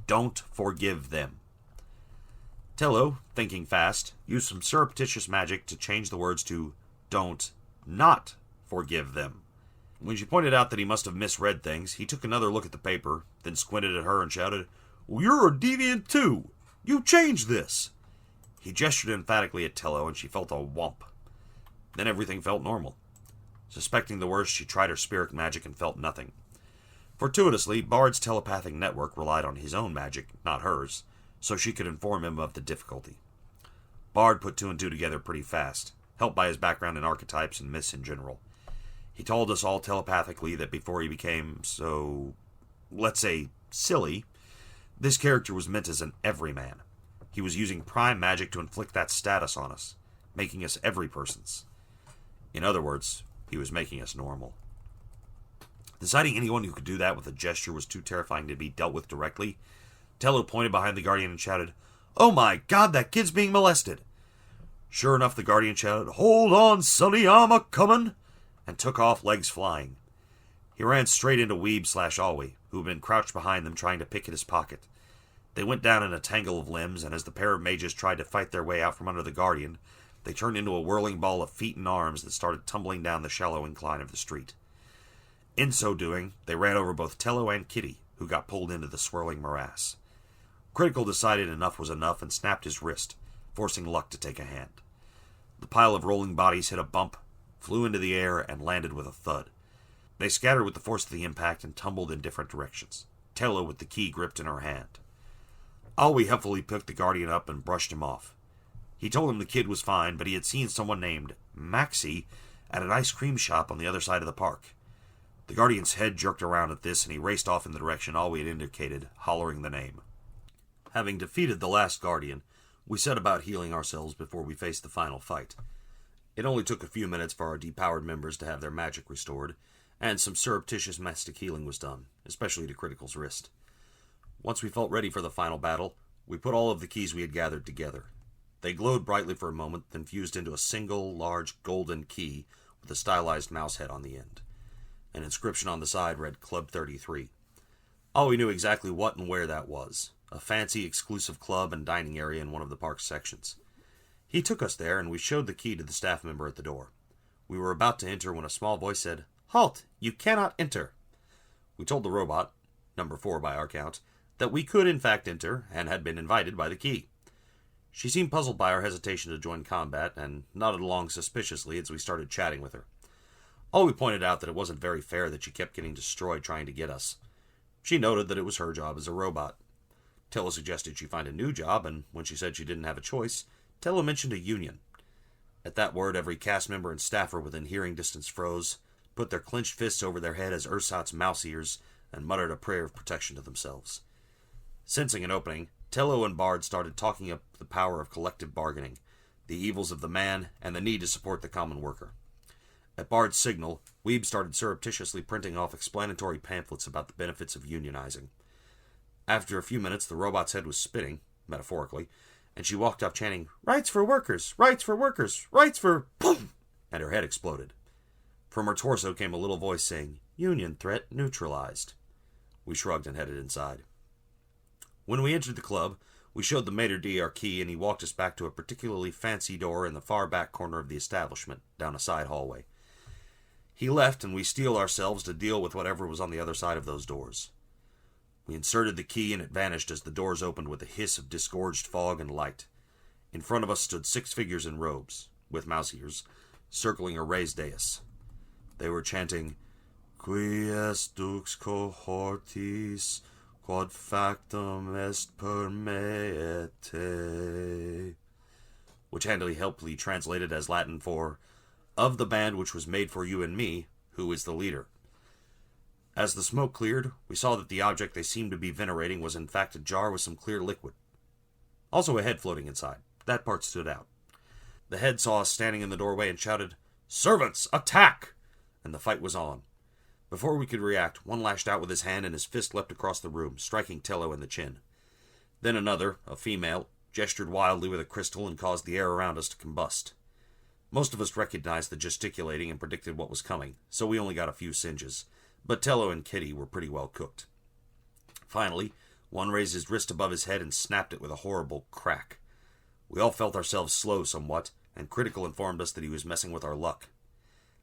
"Don't forgive them." Tello, thinking fast, used some surreptitious magic to change the words to "Don't not forgive them." When she pointed out that he must have misread things, he took another look at the paper, then squinted at her and shouted, "Well, you're a deviant too! You changed this!" He gestured emphatically at Tello, and she felt a whomp. Then everything felt normal. Suspecting the worst, she tried her spirit magic and felt nothing. Fortuitously, Bard's telepathic network relied on his own magic, not hers, so she could inform him of the difficulty. Bard put two and two together pretty fast, helped by his background in archetypes and myths in general. He told us all telepathically that before he became so, let's say, silly, this character was meant as an everyman. He was using prime magic to inflict that status on us, making us every persons. In other words, he was making us normal. Deciding anyone who could do that with a gesture was too terrifying to be dealt with directly, Tello pointed behind the Guardian and shouted, "Oh my God, that kid's being molested!" Sure enough, the Guardian shouted, "Hold on, Sonny, I'm a-comin'!" and took off, legs flying. He ran straight into Weeb/Alwyn, who had been crouched behind them trying to pick at his pocket. They went down in a tangle of limbs, and as the pair of mages tried to fight their way out from under the Guardian, they turned into a whirling ball of feet and arms that started tumbling down the shallow incline of the street. In so doing, they ran over both Tello and Kitty, who got pulled into the swirling morass. Critical decided enough was enough and snapped his wrist, forcing Luck to take a hand. The pile of rolling bodies hit a bump, flew into the air, and landed with a thud. They scattered with the force of the impact and tumbled in different directions, Tello with the key gripped in her hand. Alwyn helpfully picked the Guardian up and brushed him off. He told him the kid was fine, but he had seen someone named Maxie at an ice cream shop on the other side of the park. The Guardian's head jerked around at this, and he raced off in the direction Alwyn had indicated, hollering the name. Having defeated the last Guardian, we set about healing ourselves before we faced the final fight. It only took a few minutes for our depowered members to have their magic restored, and some surreptitious mystic healing was done, especially to Critical's wrist. Once we felt ready for the final battle, we put all of the keys we had gathered together. They glowed brightly for a moment, then fused into a single, large, golden key with a stylized mouse head on the end. An inscription on the side read Club 33. We knew exactly what and where that was. A fancy, exclusive club and dining area in one of the park's sections. He took us there, and we showed the key to the staff member at the door. We were about to enter when a small voice said, "Halt! You cannot enter!" We told the robot, number 4 by our count, that we could in fact enter, and had been invited by the key. She seemed puzzled by our hesitation to join combat, and nodded along suspiciously as we started chatting with her. We pointed out that it wasn't very fair that she kept getting destroyed trying to get us. She noted that it was her job as a robot. Tello suggested she find a new job, and when she said she didn't have a choice, Tello mentioned a union. At that word, every cast member and staffer within hearing distance froze, put their clenched fists over their head as Ursat's mouse ears, and muttered a prayer of protection to themselves. Sensing an opening, Tello and Bard started talking up the power of collective bargaining, the evils of the man, and the need to support the common worker. At Bard's signal, Weeb started surreptitiously printing off explanatory pamphlets about the benefits of unionizing. After a few minutes, the robot's head was spinning, metaphorically, and she walked off chanting, "Rights for workers! Rights for workers! Rights for—" Boom! And her head exploded. From her torso came a little voice saying, "Union threat neutralized." We shrugged and headed inside. When we entered the club, we showed the maitre d' our key, and he walked us back to a particularly fancy door in the far back corner of the establishment, down a side hallway. He left, and we steeled ourselves to deal with whatever was on the other side of those doors. We inserted the key, and it vanished as the doors opened with a hiss of disgorged fog and light. In front of us stood 6 figures in robes, with mouse ears, circling a raised dais. They were chanting, "Qui est dux cohortis, quod factum est per me et te," which helpfully translated as Latin for, "Of the band which was made for you and me, who is the leader?" As the smoke cleared, we saw that the object they seemed to be venerating was in fact a jar with some clear liquid. Also a head floating inside. That part stood out. The head saw us standing in the doorway and shouted, "Servants, attack!" And the fight was on. Before we could react, one lashed out with his hand and his fist leapt across the room, striking Tello in the chin. Then another, a female, gestured wildly with a crystal and caused the air around us to combust. Most of us recognized the gesticulating and predicted what was coming, so we only got a few singes, but Tello and Kitty were pretty well cooked. Finally, one raised his wrist above his head and snapped it with a horrible crack. We all felt ourselves slow somewhat, and Critical informed us that he was messing with our luck.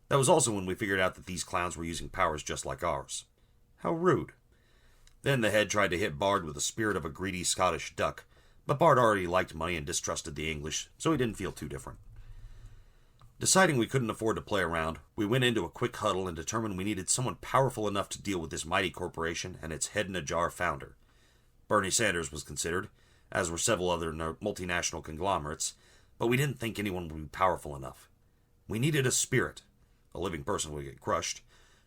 That was also when we figured out that these clowns were using powers just like ours. How rude. Then the head tried to hit Bard with the spirit of a greedy Scottish duck, but Bard already liked money and distrusted the English, so he didn't feel too different. Deciding we couldn't afford to play around, we went into a quick huddle and determined we needed someone powerful enough to deal with this mighty corporation and its head-in-a-jar founder. Bernie Sanders was considered, as were several other multinational conglomerates, but we didn't think anyone would be powerful enough. We needed a spirit, a living person would get crushed,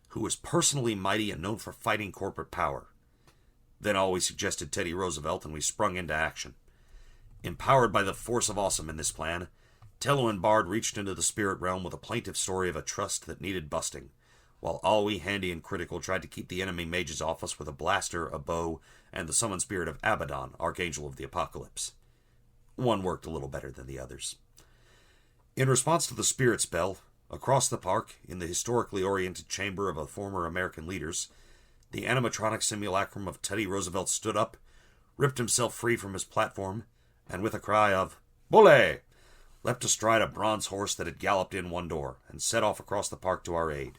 who was personally mighty and known for fighting corporate power. Then all we suggested Teddy Roosevelt, and we sprung into action. Empowered by the force of awesome in this plan, Tello and Bard reached into the spirit realm with a plaintive story of a trust that needed busting, while Alwi, Handy, and Critical tried to keep the enemy mages off us with a blaster, a bow, and the summoned spirit of Abaddon, Archangel of the Apocalypse. One worked a little better than the others. In response to the spirit spell, across the park, in the historically oriented chamber of a former American leaders, the animatronic simulacrum of Teddy Roosevelt stood up, ripped himself free from his platform, and with a cry of "Bully!" leapt astride a bronze horse that had galloped in one door, and set off across the park to our aid.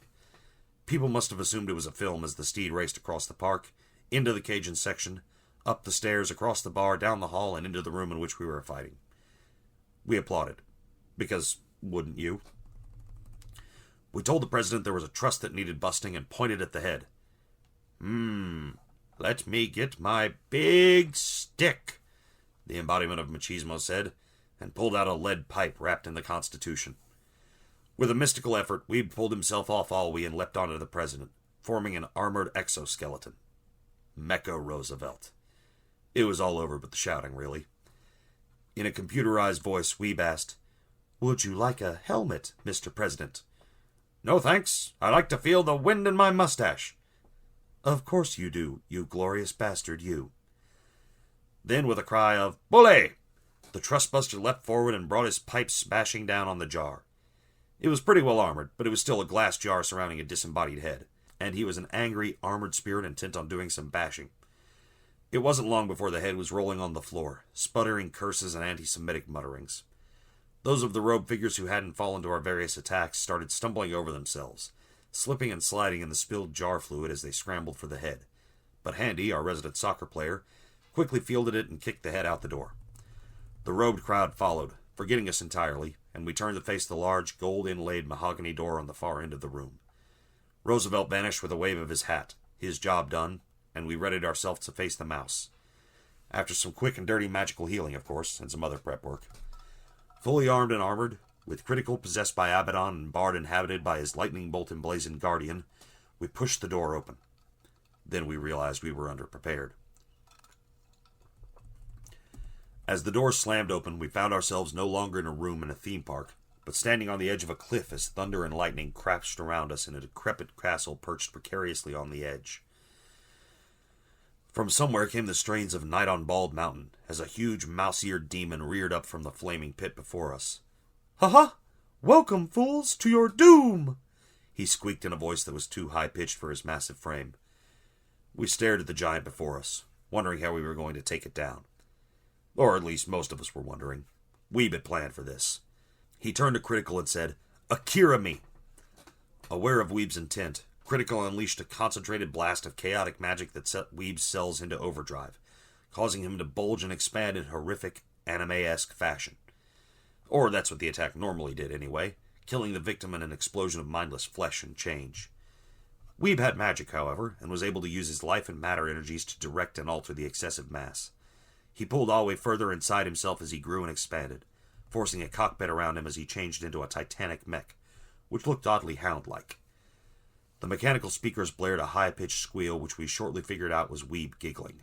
People must have assumed it was a film as the steed raced across the park, into the Cajun section, up the stairs, across the bar, down the hall, and into the room in which we were fighting. We applauded. Because wouldn't you? We told the president there was a trust that needed busting and pointed at the head. Let me get my big stick, the embodiment of machismo said, and pulled out a lead pipe wrapped in the Constitution. With a mystical effort, Weeb pulled himself off Alwi and leapt onto the president, forming an armored exoskeleton. Mecha Roosevelt. It was all over but the shouting, really. In a computerized voice, Weeb asked, Would you like a helmet, Mr. President? No thanks. I like to feel the wind in my mustache. Of course you do, you glorious bastard, you. Then, with a cry of, Bully! The trustbuster leapt forward and brought his pipe smashing down on the jar. It was pretty well armored, but it was still a glass jar surrounding a disembodied head, and he was an angry, armored spirit intent on doing some bashing. It wasn't long before the head was rolling on the floor, sputtering curses and anti-Semitic mutterings. Those of the robed figures who hadn't fallen to our various attacks started stumbling over themselves, slipping and sliding in the spilled jar fluid as they scrambled for the head. But Handy, our resident soccer player, quickly fielded it and kicked the head out the door. The robed crowd followed, forgetting us entirely, and we turned to face the large, gold-inlaid mahogany door on the far end of the room. Roosevelt vanished with a wave of his hat, his job done, and we readied ourselves to face the mouse. After some quick and dirty magical healing, of course, and some other prep work. Fully armed and armored, with Critical possessed by Abaddon and Bard inhabited by his lightning bolt emblazoned guardian, we pushed the door open. Then we realized we were underprepared. As the door slammed open, we found ourselves no longer in a room in a theme park, but standing on the edge of a cliff as thunder and lightning crashed around us in a decrepit castle perched precariously on the edge. From somewhere came the strains of Night on Bald Mountain, as a huge mouse-eared demon reared up from the flaming pit before us. "Ha-ha! Welcome, fools, to your doom!" he squeaked in a voice that was too high-pitched for his massive frame. We stared at the giant before us, wondering how we were going to take it down. Or at least most of us were wondering. Weeb had planned for this. He turned to Critical and said, "Akira me!" Aware of Weeb's intent, Critical unleashed a concentrated blast of chaotic magic that set Weeb's cells into overdrive, causing him to bulge and expand in horrific, anime-esque fashion. Or that's what the attack normally did anyway, killing the victim in an explosion of mindless flesh and change. Weeb had magic, however, and was able to use his life and matter energies to direct and alter the excessive mass. He pulled Alway further inside himself as he grew and expanded, forcing a cockpit around him as he changed into a titanic mech, which looked oddly hound-like. The mechanical speakers blared a high-pitched squeal which we shortly figured out was Weeb giggling.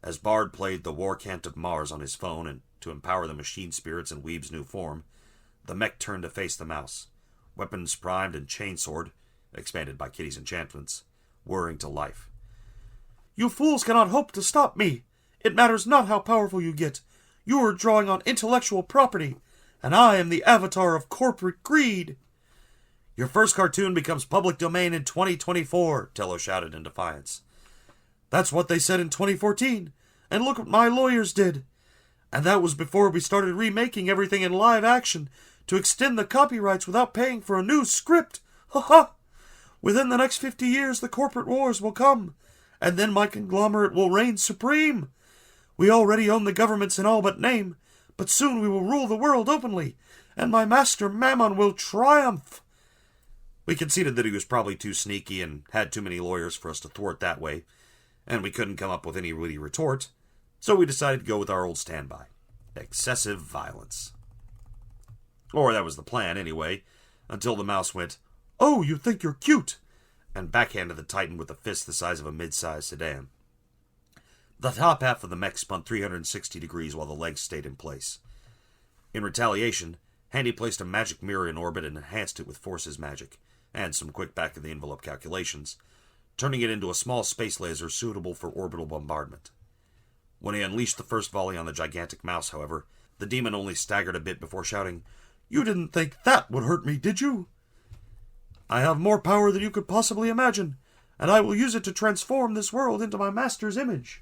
As Bard played the War Cant of Mars on his phone and to empower the machine spirits in Weeb's new form, the mech turned to face the mouse, weapons primed and chainsword, expanded by Kitty's enchantments, whirring to life. "You fools cannot hope to stop me! It matters not how powerful you get. You are drawing on intellectual property, and I am the avatar of corporate greed." "Your first cartoon becomes public domain in 2024, Tello shouted in defiance. "That's what they said in 2014, and look what my lawyers did. And that was before we started remaking everything in live action to extend the copyrights without paying for a new script. Ha ha! Within the next 50 years the corporate wars will come, and then my conglomerate will reign supreme. We already own the governments in all but name, but soon we will rule the world openly, and my master Mammon will triumph." We conceded that he was probably too sneaky and had too many lawyers for us to thwart that way, and we couldn't come up with any witty retort, so we decided to go with our old standby. Excessive violence. Or that was the plan, anyway, until the mouse went, "Oh, you think you're cute," and backhanded the Titan with a fist the size of a mid-sized sedan. The top half of the mech spun 360 degrees while the legs stayed in place. In retaliation, Handy placed a magic mirror in orbit and enhanced it with Force's magic, and some quick back-of-the-envelope calculations, turning it into a small space laser suitable for orbital bombardment. When he unleashed the first volley on the gigantic mouse, however, the demon only staggered a bit before shouting, "You didn't think that would hurt me, did you? I have more power than you could possibly imagine, and I will use it to transform this world into my master's image."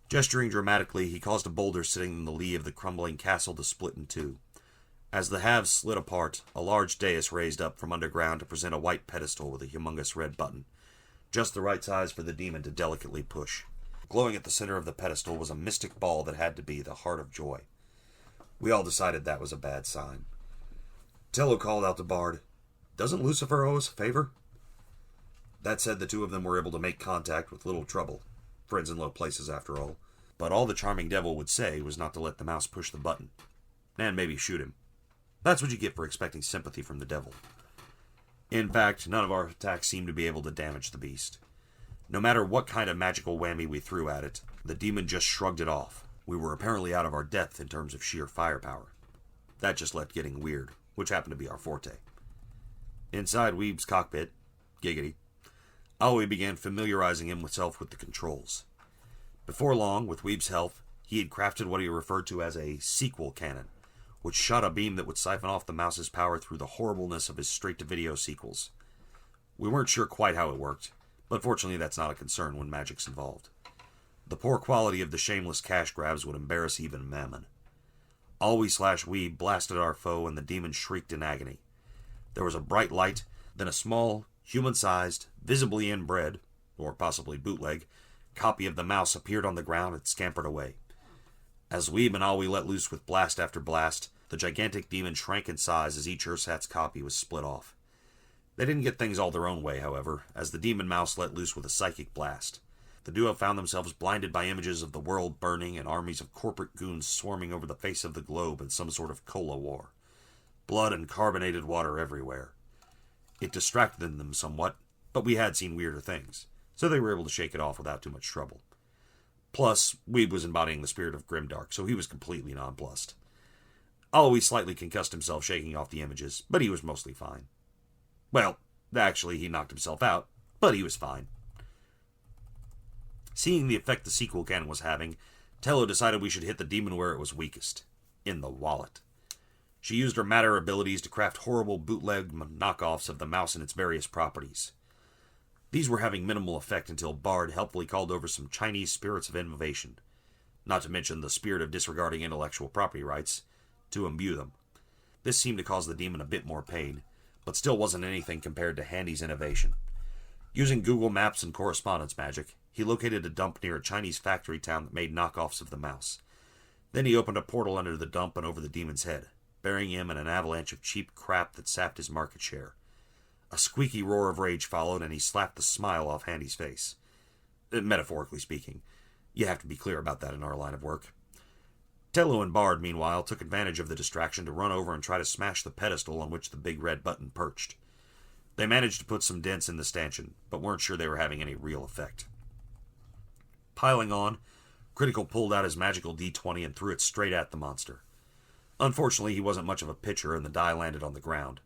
Gesturing dramatically, he caused a boulder sitting in the lee of the crumbling castle to split in two. As the halves slid apart, a large dais raised up from underground to present a white pedestal with a humongous red button, just the right size for the demon to delicately push. Glowing at the center of the pedestal was a mystic ball that had to be the Heart of Joy. We all decided that was a bad sign. Tello called out to Bard, "Doesn't Lucifer owe us a favor?" That said, the two of them were able to make contact with little trouble. Friends in low places, after all. But all the charming devil would say was not to let the mouse push the button. And maybe shoot him. That's what you get for expecting sympathy from the devil. In fact, none of our attacks seemed to be able to damage the beast. No matter what kind of magical whammy we threw at it, the demon just shrugged it off. We were apparently out of our depth in terms of sheer firepower. That just left getting weird, which happened to be our forte. Inside Weeb's cockpit, giggity, Aoi began familiarizing himself with the controls. Before long, with Weeb's help, he had crafted what he referred to as a sequel cannon, which shot a beam that would siphon off the mouse's power through the horribleness of his straight-to-video sequels. We weren't sure quite how it worked, but fortunately that's not a concern when magic's involved. The poor quality of the shameless cash grabs would embarrass even Mammon. Aoi/Weeb blasted our foe and the demon shrieked in agony. There was a bright light, then a small, human-sized, visibly inbred, or possibly bootleg, copy of the mouse appeared on the ground and scampered away. As Weeb and Aoi let loose with blast after blast, the gigantic demon shrank in size as each ersatz copy was split off. They didn't get things all their own way, however, as the demon mouse let loose with a psychic blast. The duo found themselves blinded by images of the world burning and armies of corporate goons swarming over the face of the globe in some sort of cola war. Blood and carbonated water everywhere. It distracted them somewhat, but we had seen weirder things, so they were able to shake it off without too much trouble. Plus, Weeb was embodying the spirit of Grimdark, so he was completely nonplussed. Aoi slightly concussed himself shaking off the images, but he was mostly fine. Well, actually, he knocked himself out, but he was fine. Seeing the effect the sequel cannon was having, Tello decided we should hit the demon where it was weakest, in the wallet. She used her matter abilities to craft horrible bootleg knockoffs of the mouse and its various properties. These were having minimal effect until Bard helpfully called over some Chinese spirits of innovation, not to mention the spirit of disregarding intellectual property rights, to imbue them. This seemed to cause the demon a bit more pain, but still wasn't anything compared to Handy's innovation. Using Google Maps and correspondence magic, he located a dump near a Chinese factory town that made knockoffs of the mouse. Then he opened a portal under the dump and over the demon's head, burying him in an avalanche of cheap crap that sapped his market share. A squeaky roar of rage followed, and he slapped the smile off Handy's face. Metaphorically speaking. You have to be clear about that in our line of work. Tello and Bard, meanwhile, took advantage of the distraction to run over and try to smash the pedestal on which the big red button perched. They managed to put some dents in the stanchion, but weren't sure they were having any real effect. Piling on, Critical pulled out his magical D20 and threw it straight at the monster. Unfortunately, he wasn't much of a pitcher, and the die landed on the ground,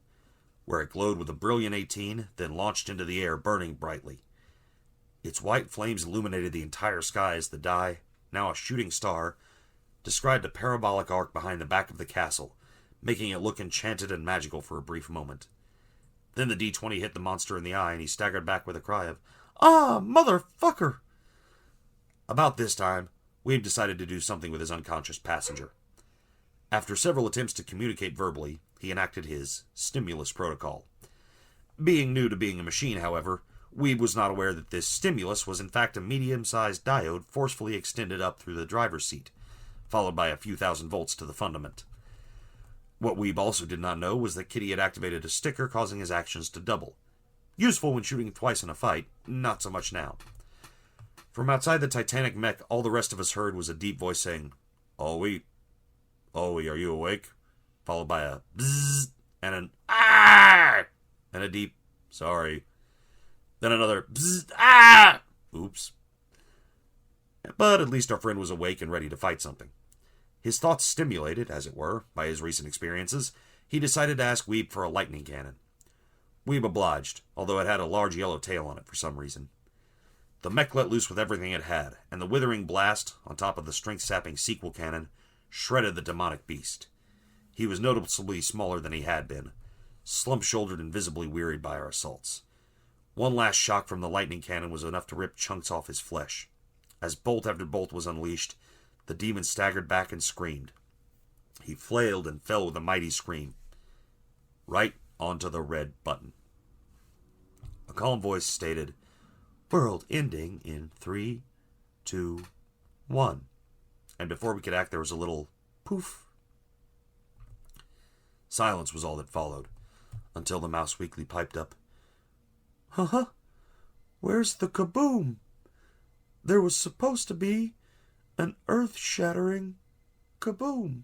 where it glowed with a brilliant 18, then launched into the air, burning brightly. Its white flames illuminated the entire sky as the die, now a shooting star, described a parabolic arc behind the back of the castle, making it look enchanted and magical for a brief moment. Then the D20 hit the monster in the eye, and he staggered back with a cry of, "Ah, motherfucker!" About this time, Weeb decided to do something with his unconscious passenger. After several attempts to communicate verbally, he enacted his stimulus protocol. Being new to being a machine, however, Weeb was not aware that this stimulus was in fact a medium-sized diode forcefully extended up through the driver's seat, followed by a few thousand volts to the fundament. What Weeb also did not know was that Kitty had activated a sticker causing his actions to double. Useful when shooting twice in a fight, not so much now. From outside the Titanic mech, all the rest of us heard was a deep voice saying, "Aoi, Aoi, are you awake?" Followed by a bzzz and an ah, and a deep sorry. Then another bzzz ah, oops. But at least our friend was awake and ready to fight something. His thoughts stimulated, as it were, by his recent experiences, he decided to ask Weeb for a lightning cannon. Weeb obliged, although it had a large yellow tail on it for some reason. The mech let loose with everything it had, and the withering blast, on top of the strength-sapping sequel cannon, shredded the demonic beast. He was noticeably smaller than he had been, slump-shouldered and visibly wearied by our assaults. One last shock from the lightning cannon was enough to rip chunks off his flesh. As bolt after bolt was unleashed, the demon staggered back and screamed. He flailed and fell with a mighty scream, right onto the red button. A calm voice stated, "World ending in 3, 2, 1. And before we could act, there was a little poof. Silence was all that followed, until the mouse weakly piped up, "Huh? Where's the kaboom? There was supposed to be an earth-shattering kaboom."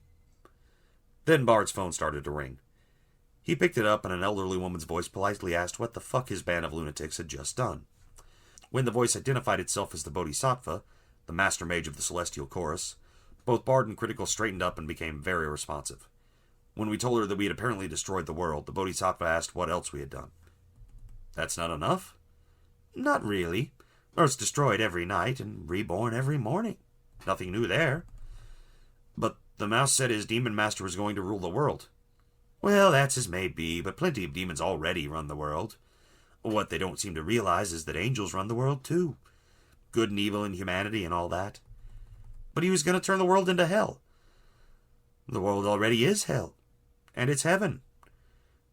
Then Bard's phone started to ring. He picked it up, and an elderly woman's voice politely asked what the fuck his band of lunatics had just done. When the voice identified itself as the Bodhisattva, the master mage of the celestial chorus, both Bard and Critical straightened up and became very responsive. When we told her that we had apparently destroyed the world, the Bodhisattva asked what else we had done. That's not enough? Not really. Earth's destroyed every night and reborn every morning. Nothing new there. But the mouse said his demon master was going to rule the world. Well, that's as may be, but plenty of demons already run the world. What they don't seem to realize is that angels run the world too. Good and evil and humanity and all that. But he was going to turn the world into hell. The world already is hell. And it's heaven.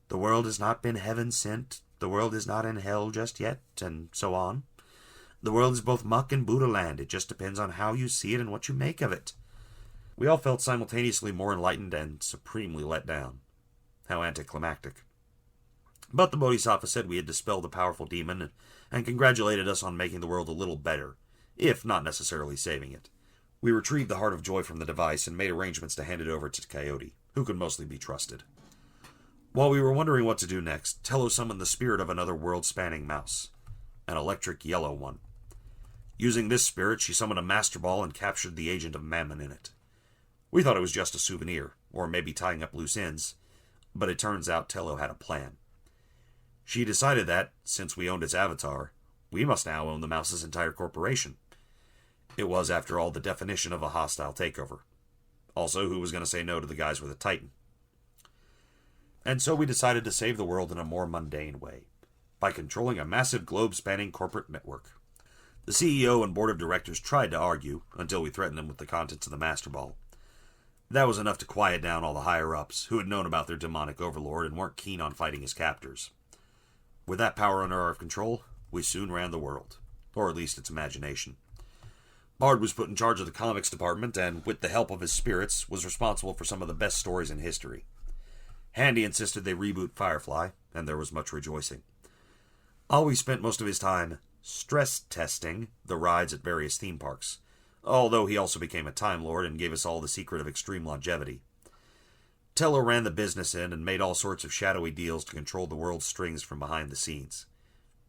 The world has not been heaven sent. The world is not in hell just yet, and so on. The world is both muck and Buddha land. It just depends on how you see it and what you make of it. We all felt simultaneously more enlightened and supremely let down. How anticlimactic. But the Bodhisattva said we had dispelled the powerful demon and congratulated us on making the world a little better, if not necessarily saving it. We retrieved the Heart of Joy from the device and made arrangements to hand it over to Coyote, who could mostly be trusted. While we were wondering what to do next, Tello summoned the spirit of another world-spanning mouse, an electric yellow one. Using this spirit, she summoned a Master Ball and captured the agent of Mammon in it. We thought it was just a souvenir, or maybe tying up loose ends, but it turns out Tello had a plan. She decided that, since we owned its avatar, we must now own the mouse's entire corporation. It was, after all, the definition of a hostile takeover. Also, who was going to say no to the guys with a Titan? And so we decided to save the world in a more mundane way, by controlling a massive globe-spanning corporate network. The CEO and board of directors tried to argue, until we threatened them with the contents of the Master Ball. That was enough to quiet down all the higher-ups, who had known about their demonic overlord and weren't keen on fighting his captors. With that power under our control, we soon ran the world, or at least its imagination. Bard was put in charge of the comics department, and, with the help of his spirits, was responsible for some of the best stories in history. Handy insisted they reboot Firefly, and there was much rejoicing. Always spent most of his time stress testing the rides at various theme parks, although he also became a Time Lord and gave us all the secret of extreme longevity. Tello ran the business end and made all sorts of shadowy deals to control the world's strings from behind the scenes.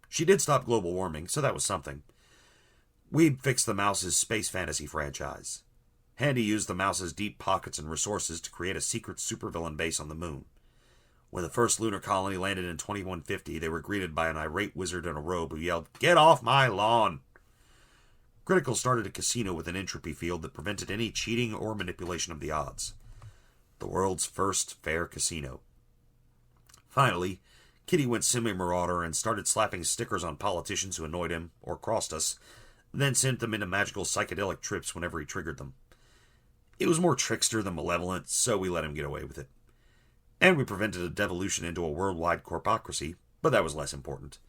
She did stop global warming, so that was something. We'd fixed the mouse's space fantasy franchise. Handy used the mouse's deep pockets and resources to create a secret supervillain base on the moon. When the first lunar colony landed in 2150, they were greeted by an irate wizard in a robe who yelled, "Get off my lawn!" Critical started a casino with an entropy field that prevented any cheating or manipulation of the odds. The world's first fair casino. Finally, Kitty went semi-marauder and started slapping stickers on politicians who annoyed him or crossed us, then sent them into magical psychedelic trips whenever he triggered them. It was more trickster than malevolent, so we let him get away with it. And we prevented a devolution into a worldwide corpocracy, but that was less important.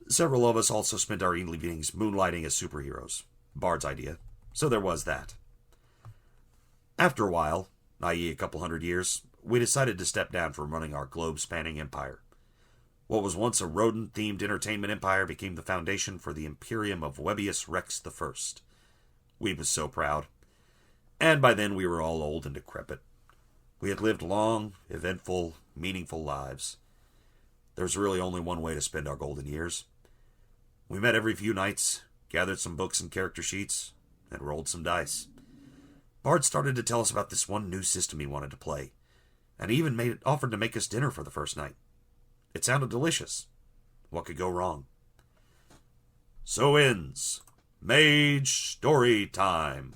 Several of us also spent our evenings moonlighting as superheroes. Bard's idea. So there was that. After a while, i.e. a couple hundred years, we decided to step down from running our globe-spanning empire. What was once a rodent-themed entertainment empire became the foundation for the Imperium of Webius Rex I. We was so proud. And by then we were all old and decrepit. We had lived long, eventful, meaningful lives. There was really only one way to spend our golden years. We met every few nights, gathered some books and character sheets, and rolled some dice. Bard started to tell us about this one new system he wanted to play, and he even offered to make us dinner for the first night. It sounded delicious. What could go wrong? So ends Mage Storytime.